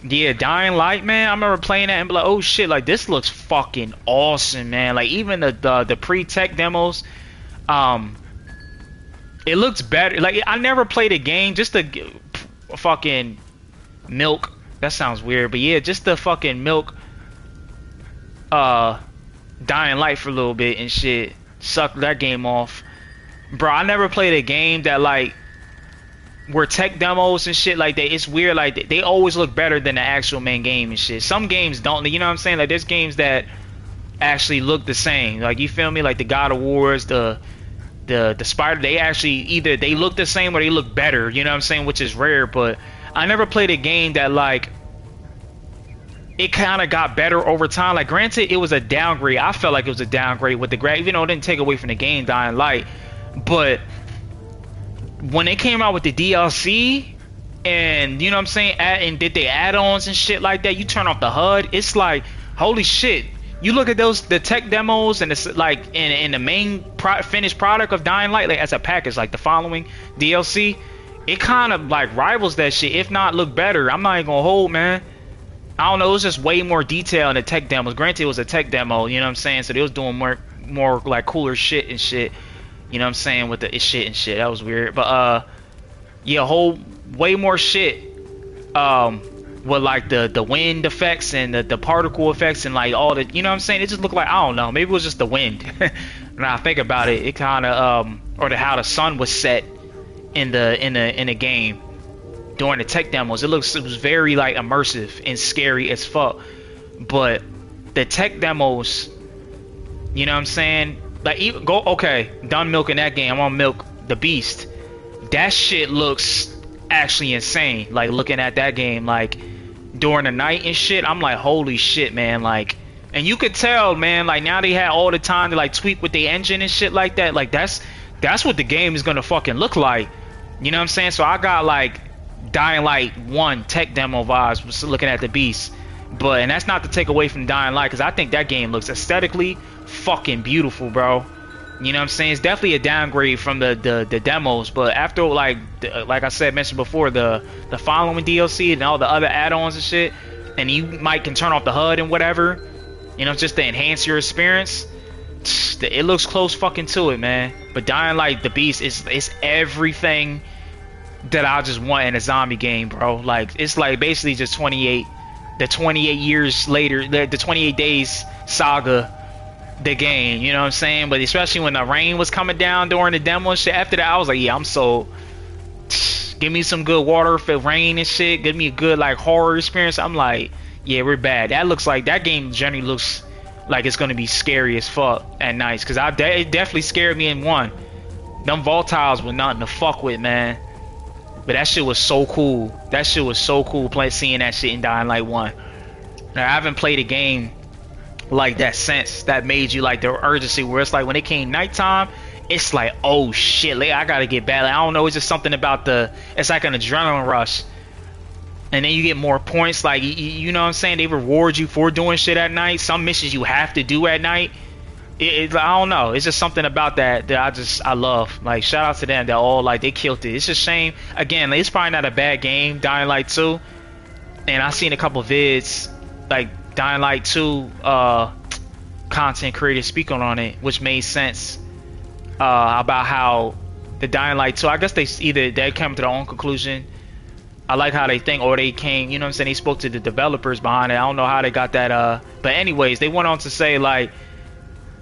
yeah, Dying Light, man, I remember playing that and be like, oh shit, like this looks fucking awesome, man. Like even the pre-tech demos, it looks better. Like I never played a game just to fucking milk. That sounds weird, but yeah, just to fucking milk Dying Light for a little bit and shit. Suck that game off. Bro, I never played a game that like where tech demos and shit like that, it's weird, like they always look better than the actual main game and shit. Some games don't, you know what I'm saying? Like there's games that actually look the same. Like you feel me? Like the God of Wars, the Spider, they actually either they look the same or they look better, you know what I'm saying? Which is rare, but I never played a game that like it kind of got better over time. Like granted, it was a downgrade. I felt like it was a downgrade with the graph, even though it didn't take away from the game Dying Light. But when they came out with the DLC and you know what I'm saying, and did they add-ons and shit like that, you turn off the HUD, it's like holy shit. You look at the tech demos and it's like in the main finished product of Dying Light, like as a package, like the following DLC, it kind of like rivals that shit, if not look better. I'm not even gonna hold, man. I don't know, it was just way more detail in the tech demos. Granted, it was a tech demo, you know what I'm saying, so they was doing more like cooler shit and shit. You know what I'm saying, with the shit and shit. That was weird. But yeah, whole way more shit. With like the wind effects and the particle effects and like all the, you know what I'm saying? It just looked like, I don't know, maybe it was just the wind. Now I think about it, it kind of or how the sun was set in the game during the tech demos. It was very like immersive and scary as fuck. But the tech demos, you know what I'm saying? Like even done milking that game. I'm gonna milk the Beast. That shit looks actually insane. Like looking at that game, like during the night and shit, I'm like, holy shit, man. Like, and you could tell, man, like now they had all the time to like tweak with the engine and shit like that. Like that's what the game is gonna fucking look like. You know what I'm saying? So I got like Dying Light 1 tech demo vibes was looking at the Beast. But, and that's not to take away from Dying Light, because I think that game looks aesthetically fucking beautiful, bro. You know what I'm saying? It's definitely a downgrade from the demos, but after like I said, mentioned before, the following DLC and all the other add-ons and shit, and you might can turn off the HUD and whatever, you know, just to enhance your experience. It looks close fucking to it, man. But Dying Light, the Beast, is everything that I just want in a zombie game, bro. Like it's like basically just 28 years later, the 28 days saga. The game, you know what I'm saying? But especially when the rain was coming down during the demo and shit, after that I was like, yeah, I'm sold. Give me some good water for rain and shit. Give me a good like horror experience. I'm like, yeah, we're bad. That looks like that game generally looks like it's gonna be scary as fuck at nights, because it definitely scared me in 1. Them volatiles were nothing to fuck with, man. But that shit was so cool. That shit was so cool seeing that shit in Dying Light 1. Now I haven't played a game like that sense that made you like the urgency where it's like when it came nighttime, it's like, oh shit, like, I gotta get back. Like, I don't know, it's just something about it's like an adrenaline rush, and then you get more points. Like you know what I'm saying, they reward you for doing shit at night. Some missions you have to do at night. I don't know, it's just something about that I love. Like shout out to them that all like they killed it. It's just shame again, like, it's probably not a bad game, Dying Light 2, and I seen a couple vids like Dying Light 2 content creators speaking on it, which made sense about how the Dying Light 2, I guess they came to their own conclusion. I like how they think, or they came, you know what I'm saying, they spoke to the developers behind it. I don't know how they got that, but anyways, they went on to say like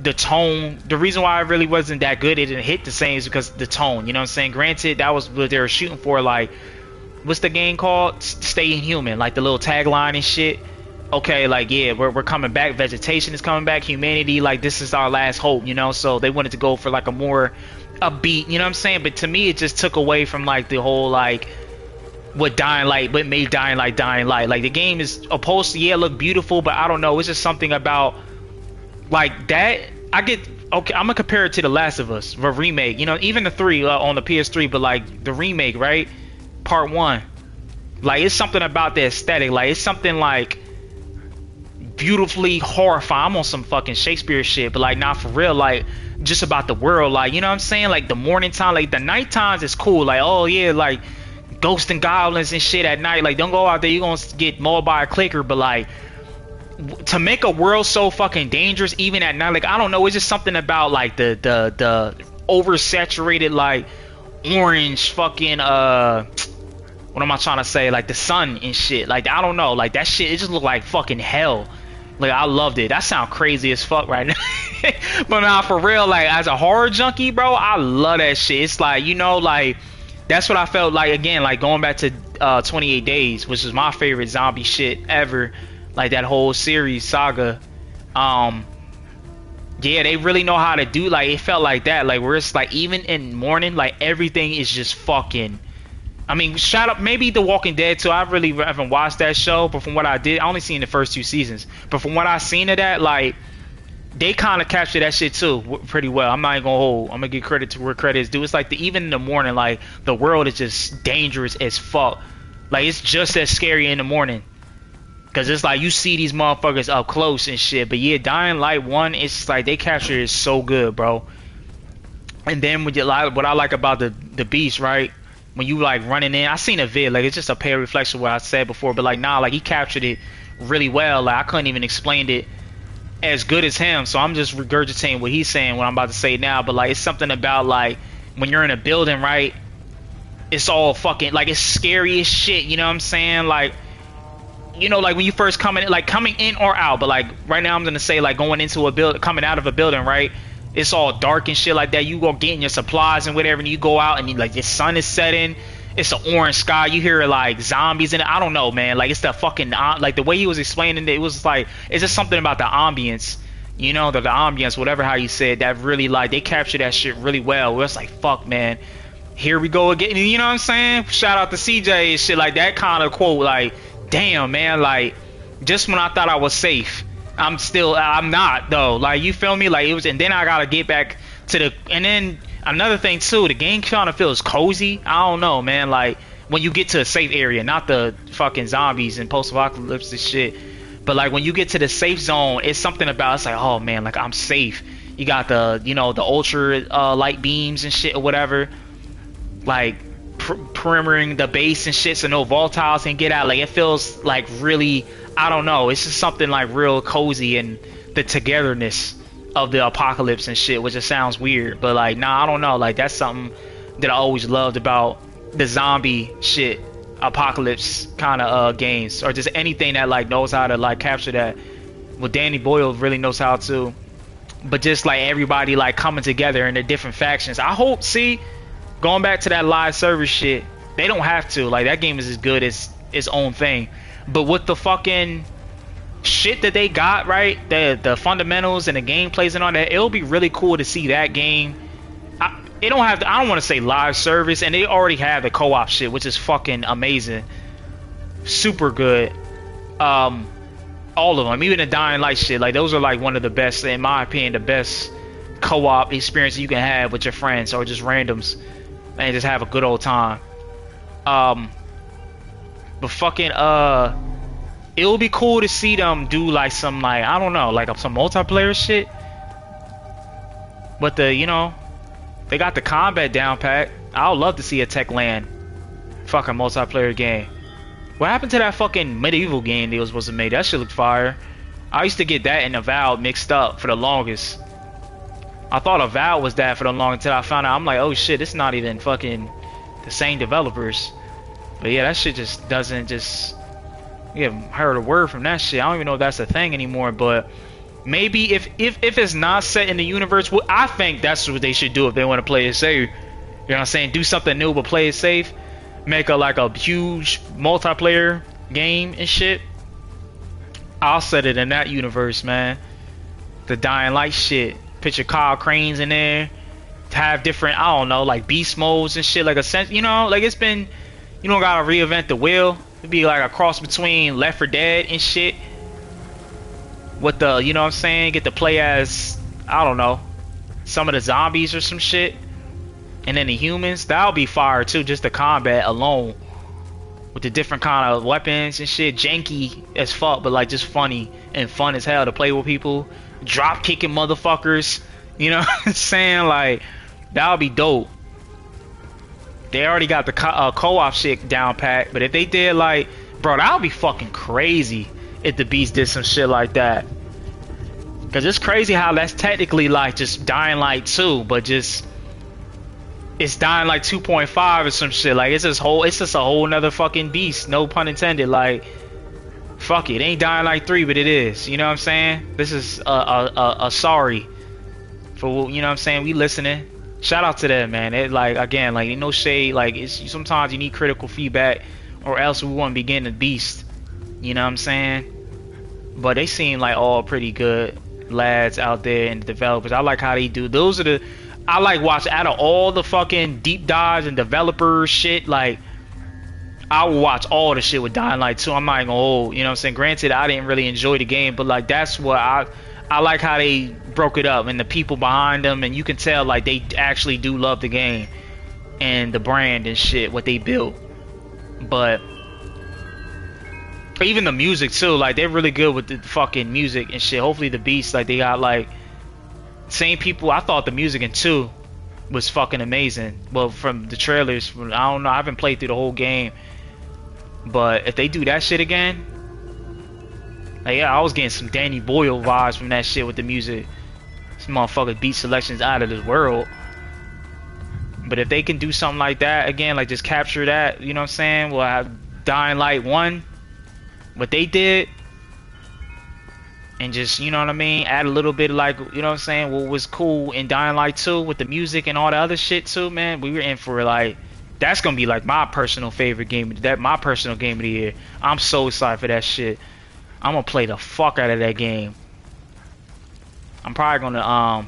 the tone, the reason why it really wasn't that good, it didn't hit the same, is because the tone, you know what I'm saying. Granted, that was what they were shooting for, like what's the game called, Staying Human, like the little tagline and shit. Okay, like yeah, we're coming back, vegetation is coming back, humanity, like this is our last hope, you know. So they wanted to go for like a more upbeat, you know what I'm saying. But to me, it just took away from like the whole like what made Dying Light Dying Light. Like the game is supposed to look beautiful, but I don't know, it's just something about like that. I'm gonna compare it to The Last of Us, the remake, you know, even the 3 on the PS3, but like the remake, right, part 1, like it's something about the aesthetic, like it's something like beautifully horrifying. I'm on some fucking Shakespeare shit, but like not for real, like just about the world, like, you know what I'm saying, like the morning time, like the night times is cool, like oh yeah, like ghosts and goblins and shit at night, like don't go out there, you're gonna get mauled by a clicker. But like to make a world so fucking dangerous even at night, like I don't know, it's just something about like the oversaturated like orange fucking what am I trying to say, like the sun and shit, like I don't know, like that shit, it just looked like fucking hell. Like I loved it. That sound crazy as fuck right now. But now for real, like as a horror junkie, bro, I love that shit. It's like, you know, like that's what I felt like, again, like going back to 28 Days, which is my favorite zombie shit ever, like that whole series saga. Yeah, they really know how to do, like it felt like that, like where it's like even in morning, like everything is just fucking, I mean, shout out maybe The Walking Dead too. I really haven't watched that show, but from what I did, I only seen the first 2 seasons. But from what I seen of that, like they kind of captured that shit too pretty well. I'm not even gonna hold. I'm gonna give credit to where credit is due. It's like even in the morning, like the world is just dangerous as fuck. Like it's just as scary in the morning, cause it's like you see these motherfuckers up close and shit. But yeah, Dying Light 1, it's like they captured it so good, bro. And then what I like about the Beast, right? When you like running in, I seen a vid, like it's just a pale reflection of what I said before, but like nah, like he captured it really well. Like I couldn't even explain it as good as him, so I'm just regurgitating what he's saying, what I'm about to say now. But like it's something about like when you're in a building, right, it's all fucking like it's scary as shit. You know what I'm saying? Like, you know, like when you first coming in or out, but like right now I'm gonna say like going into a build, coming out of a building, right? It's all dark and shit like that. You go getting your supplies and whatever, and you go out and you, like the sun is setting. It's an orange sky. You hear like zombies in it. I don't know, man. Like it's the fucking like the way he was explaining it was like it's just something about the ambience. You know, the ambience, whatever how you said that really like they captured that shit really well. Where it's like fuck, man. Here we go again. You know what I'm saying? Shout out to CJ and shit like that kind of quote. Like, damn, man. Like, just when I thought I was safe, I'm not though. Like, you feel me? Like it was, and then I gotta get back to the, and then another thing too, the game kind of feels cozy. I don't know, man. Like when you get to a safe area, not the fucking zombies and post-apocalypse and shit, but like when you get to the safe zone, it's something about it's like, oh man, like I'm safe. You got the, you know, the ultra light beams and shit or whatever, like perimetering the base and shit, so no volatiles can get out. Like it feels like really, I don't know. It's just something like real cozy and the togetherness of the apocalypse and shit, which just sounds weird, but like nah, I don't know. Like that's something that I always loved about the zombie shit, apocalypse kind of games, or just anything that like knows how to like capture that. Well, Danny Boyle really knows how to, but just like everybody like coming together in their different factions. I hope, see, going back to that live service shit, they don't have to. Like that game is as good as its own thing, but with the fucking shit that they got right, the fundamentals and the gameplays and all that, it'll be really cool to see that game. It don't have to, I don't want to say live service, and they already have the co-op shit, which is fucking amazing, super good. All of them, even the Dying Light shit, like those are like one of the best, in my opinion, the best co-op experience you can have with your friends or just randoms, and just have a good old time. But fucking it would be cool to see them do like some, like, I don't know, like some multiplayer shit. But the, you know, they got the combat down pat. I would love to see a Techland fucking multiplayer game. What happened to that fucking medieval game they was supposed to make? That shit looked fire. I used to get that and Avowed mixed up for the longest. I thought Avowed was that for the longest until I found out. I'm like, oh shit, it's not even fucking the same developers. But yeah, that shit just doesn't just... You haven't heard a word from that shit. I don't even know if that's a thing anymore, but maybe if it's not set in the universe, well, I think that's what they should do if they want to play it safe. You know what I'm saying? Do something new but play it safe. Make like a huge multiplayer game and shit. I'll set it in that universe, man. The Dying Light shit. Picture Kyle Cranes in there. Have different, I don't know, like beast modes and shit. Like a sense, you know, like it's been, you don't gotta reinvent the wheel. It'd be like a cross between Left 4 Dead and shit. With the, you know what I'm saying? Get to play as, I don't know, some of the zombies or some shit. And then the humans. That'll be fire too, just the combat alone. With the different kind of weapons and shit. Janky as fuck, but like just funny and fun as hell to play with people. Drop kicking motherfuckers. You know what I'm saying? Like, that'll be dope. They already got the co-op shit down pat, but if they did like, bro, that would be fucking crazy if the Beast did some shit like that. Cause it's crazy how that's technically like just Dying Light 2, but just it's Dying Light 2.5 or some shit. Like it's just a whole nother fucking beast. No pun intended. Like, fuck it, ain't Dying Light 3, but it is. You know what I'm saying? This is a sorry for, you know what I'm saying. We listening. Shout out to them, man. It like, again, like, no shade. Like, it's sometimes you need critical feedback, or else we won't be getting the beast. You know what I'm saying? But they seem like all pretty good lads out there and the developers. I like how they do. Those are the, I like watch out of all the fucking deep dives and developer shit. Like, I will watch all the shit with Dying Light 2. I'm not even gonna hold. You know what I'm saying? Granted, I didn't really enjoy the game, but like that's what I like how they broke it up and the people behind them, and you can tell like they actually do love the game and the brand and shit, what they built. But even the music too, like they're really good with the fucking music and shit. Hopefully the beats, like they got like same people. I thought the music in 2 was fucking amazing. Well, from the trailers, I don't know, I haven't played through the whole game, but if they do that shit again, like, yeah, I was getting some Danny Boyle vibes from that shit with the music. This motherfucker beat selections out of this world. But if they can do something like that again, like just capture that, you know what I'm saying? We'll have Dying Light 1, what they did, and just, you know what I mean, add a little bit of, like, you know what I'm saying, what was cool in Dying Light 2 with the music and all the other shit too, man. We were in for, like, that's gonna be like my personal favorite game, my personal game of the year. I'm so excited for that shit. I'm gonna play the fuck out of that game. I'm probably gonna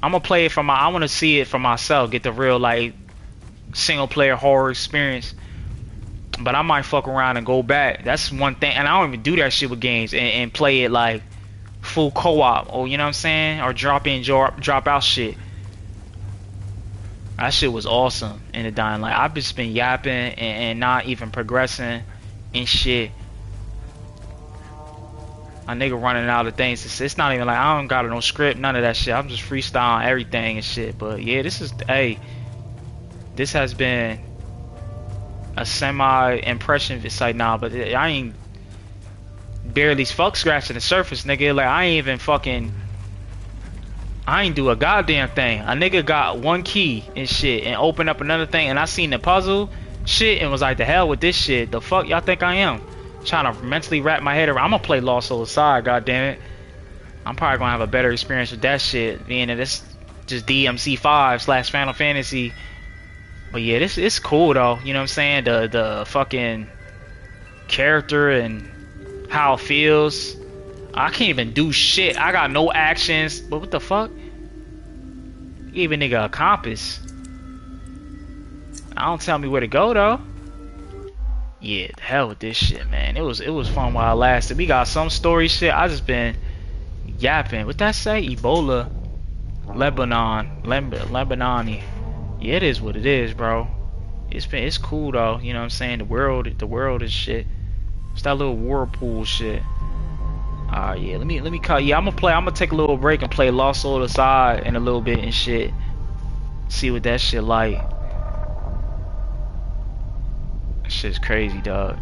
I'm gonna play it for I want to see it for myself, get the real, like, single player horror experience. But I might fuck around and go back. That's one thing, and I don't even do that shit with games, and play it like full co-op, or, you know what I'm saying, or drop in, drop out shit. That shit was awesome in the Dying Light. I've just been yapping and not even progressing and shit. My nigga running out of things. It's not even like I don't got no script, none of that shit. I'm just freestyling everything and shit. But yeah, this has been a semi-impression. It's like, nah, but I ain't barely scratching the surface, nigga. Like, I ain't do a goddamn thing. A nigga got one key and shit and opened up another thing, and I seen the puzzle shit and was like, the hell with this shit. The fuck y'all think I am? Trying to mentally wrap my head around. I'm gonna play Lost Soul Aside, goddamn it. I'm probably gonna have a better experience with that shit, being that it's just DMC5 / Final Fantasy. But yeah, it's cool though, you know what I'm saying? The fucking character and how it feels. I can't even do shit. I got no actions. But what the fuck? You gave a nigga a compass. I don't tell me where to go though. Yeah, the hell with this shit, man. It was fun while it lasted. We got some story shit. I just been yapping. What that say? Ebola, Lebanoni. Yeah, it is what it is, bro. It's cool though. You know what I'm saying? The world is shit. It's that little whirlpool shit. Alright, yeah. Let me call. Yeah, I'm gonna take a little break and play Lost Soul Aside in a little bit and shit. See what that shit like. Shit's crazy, dog.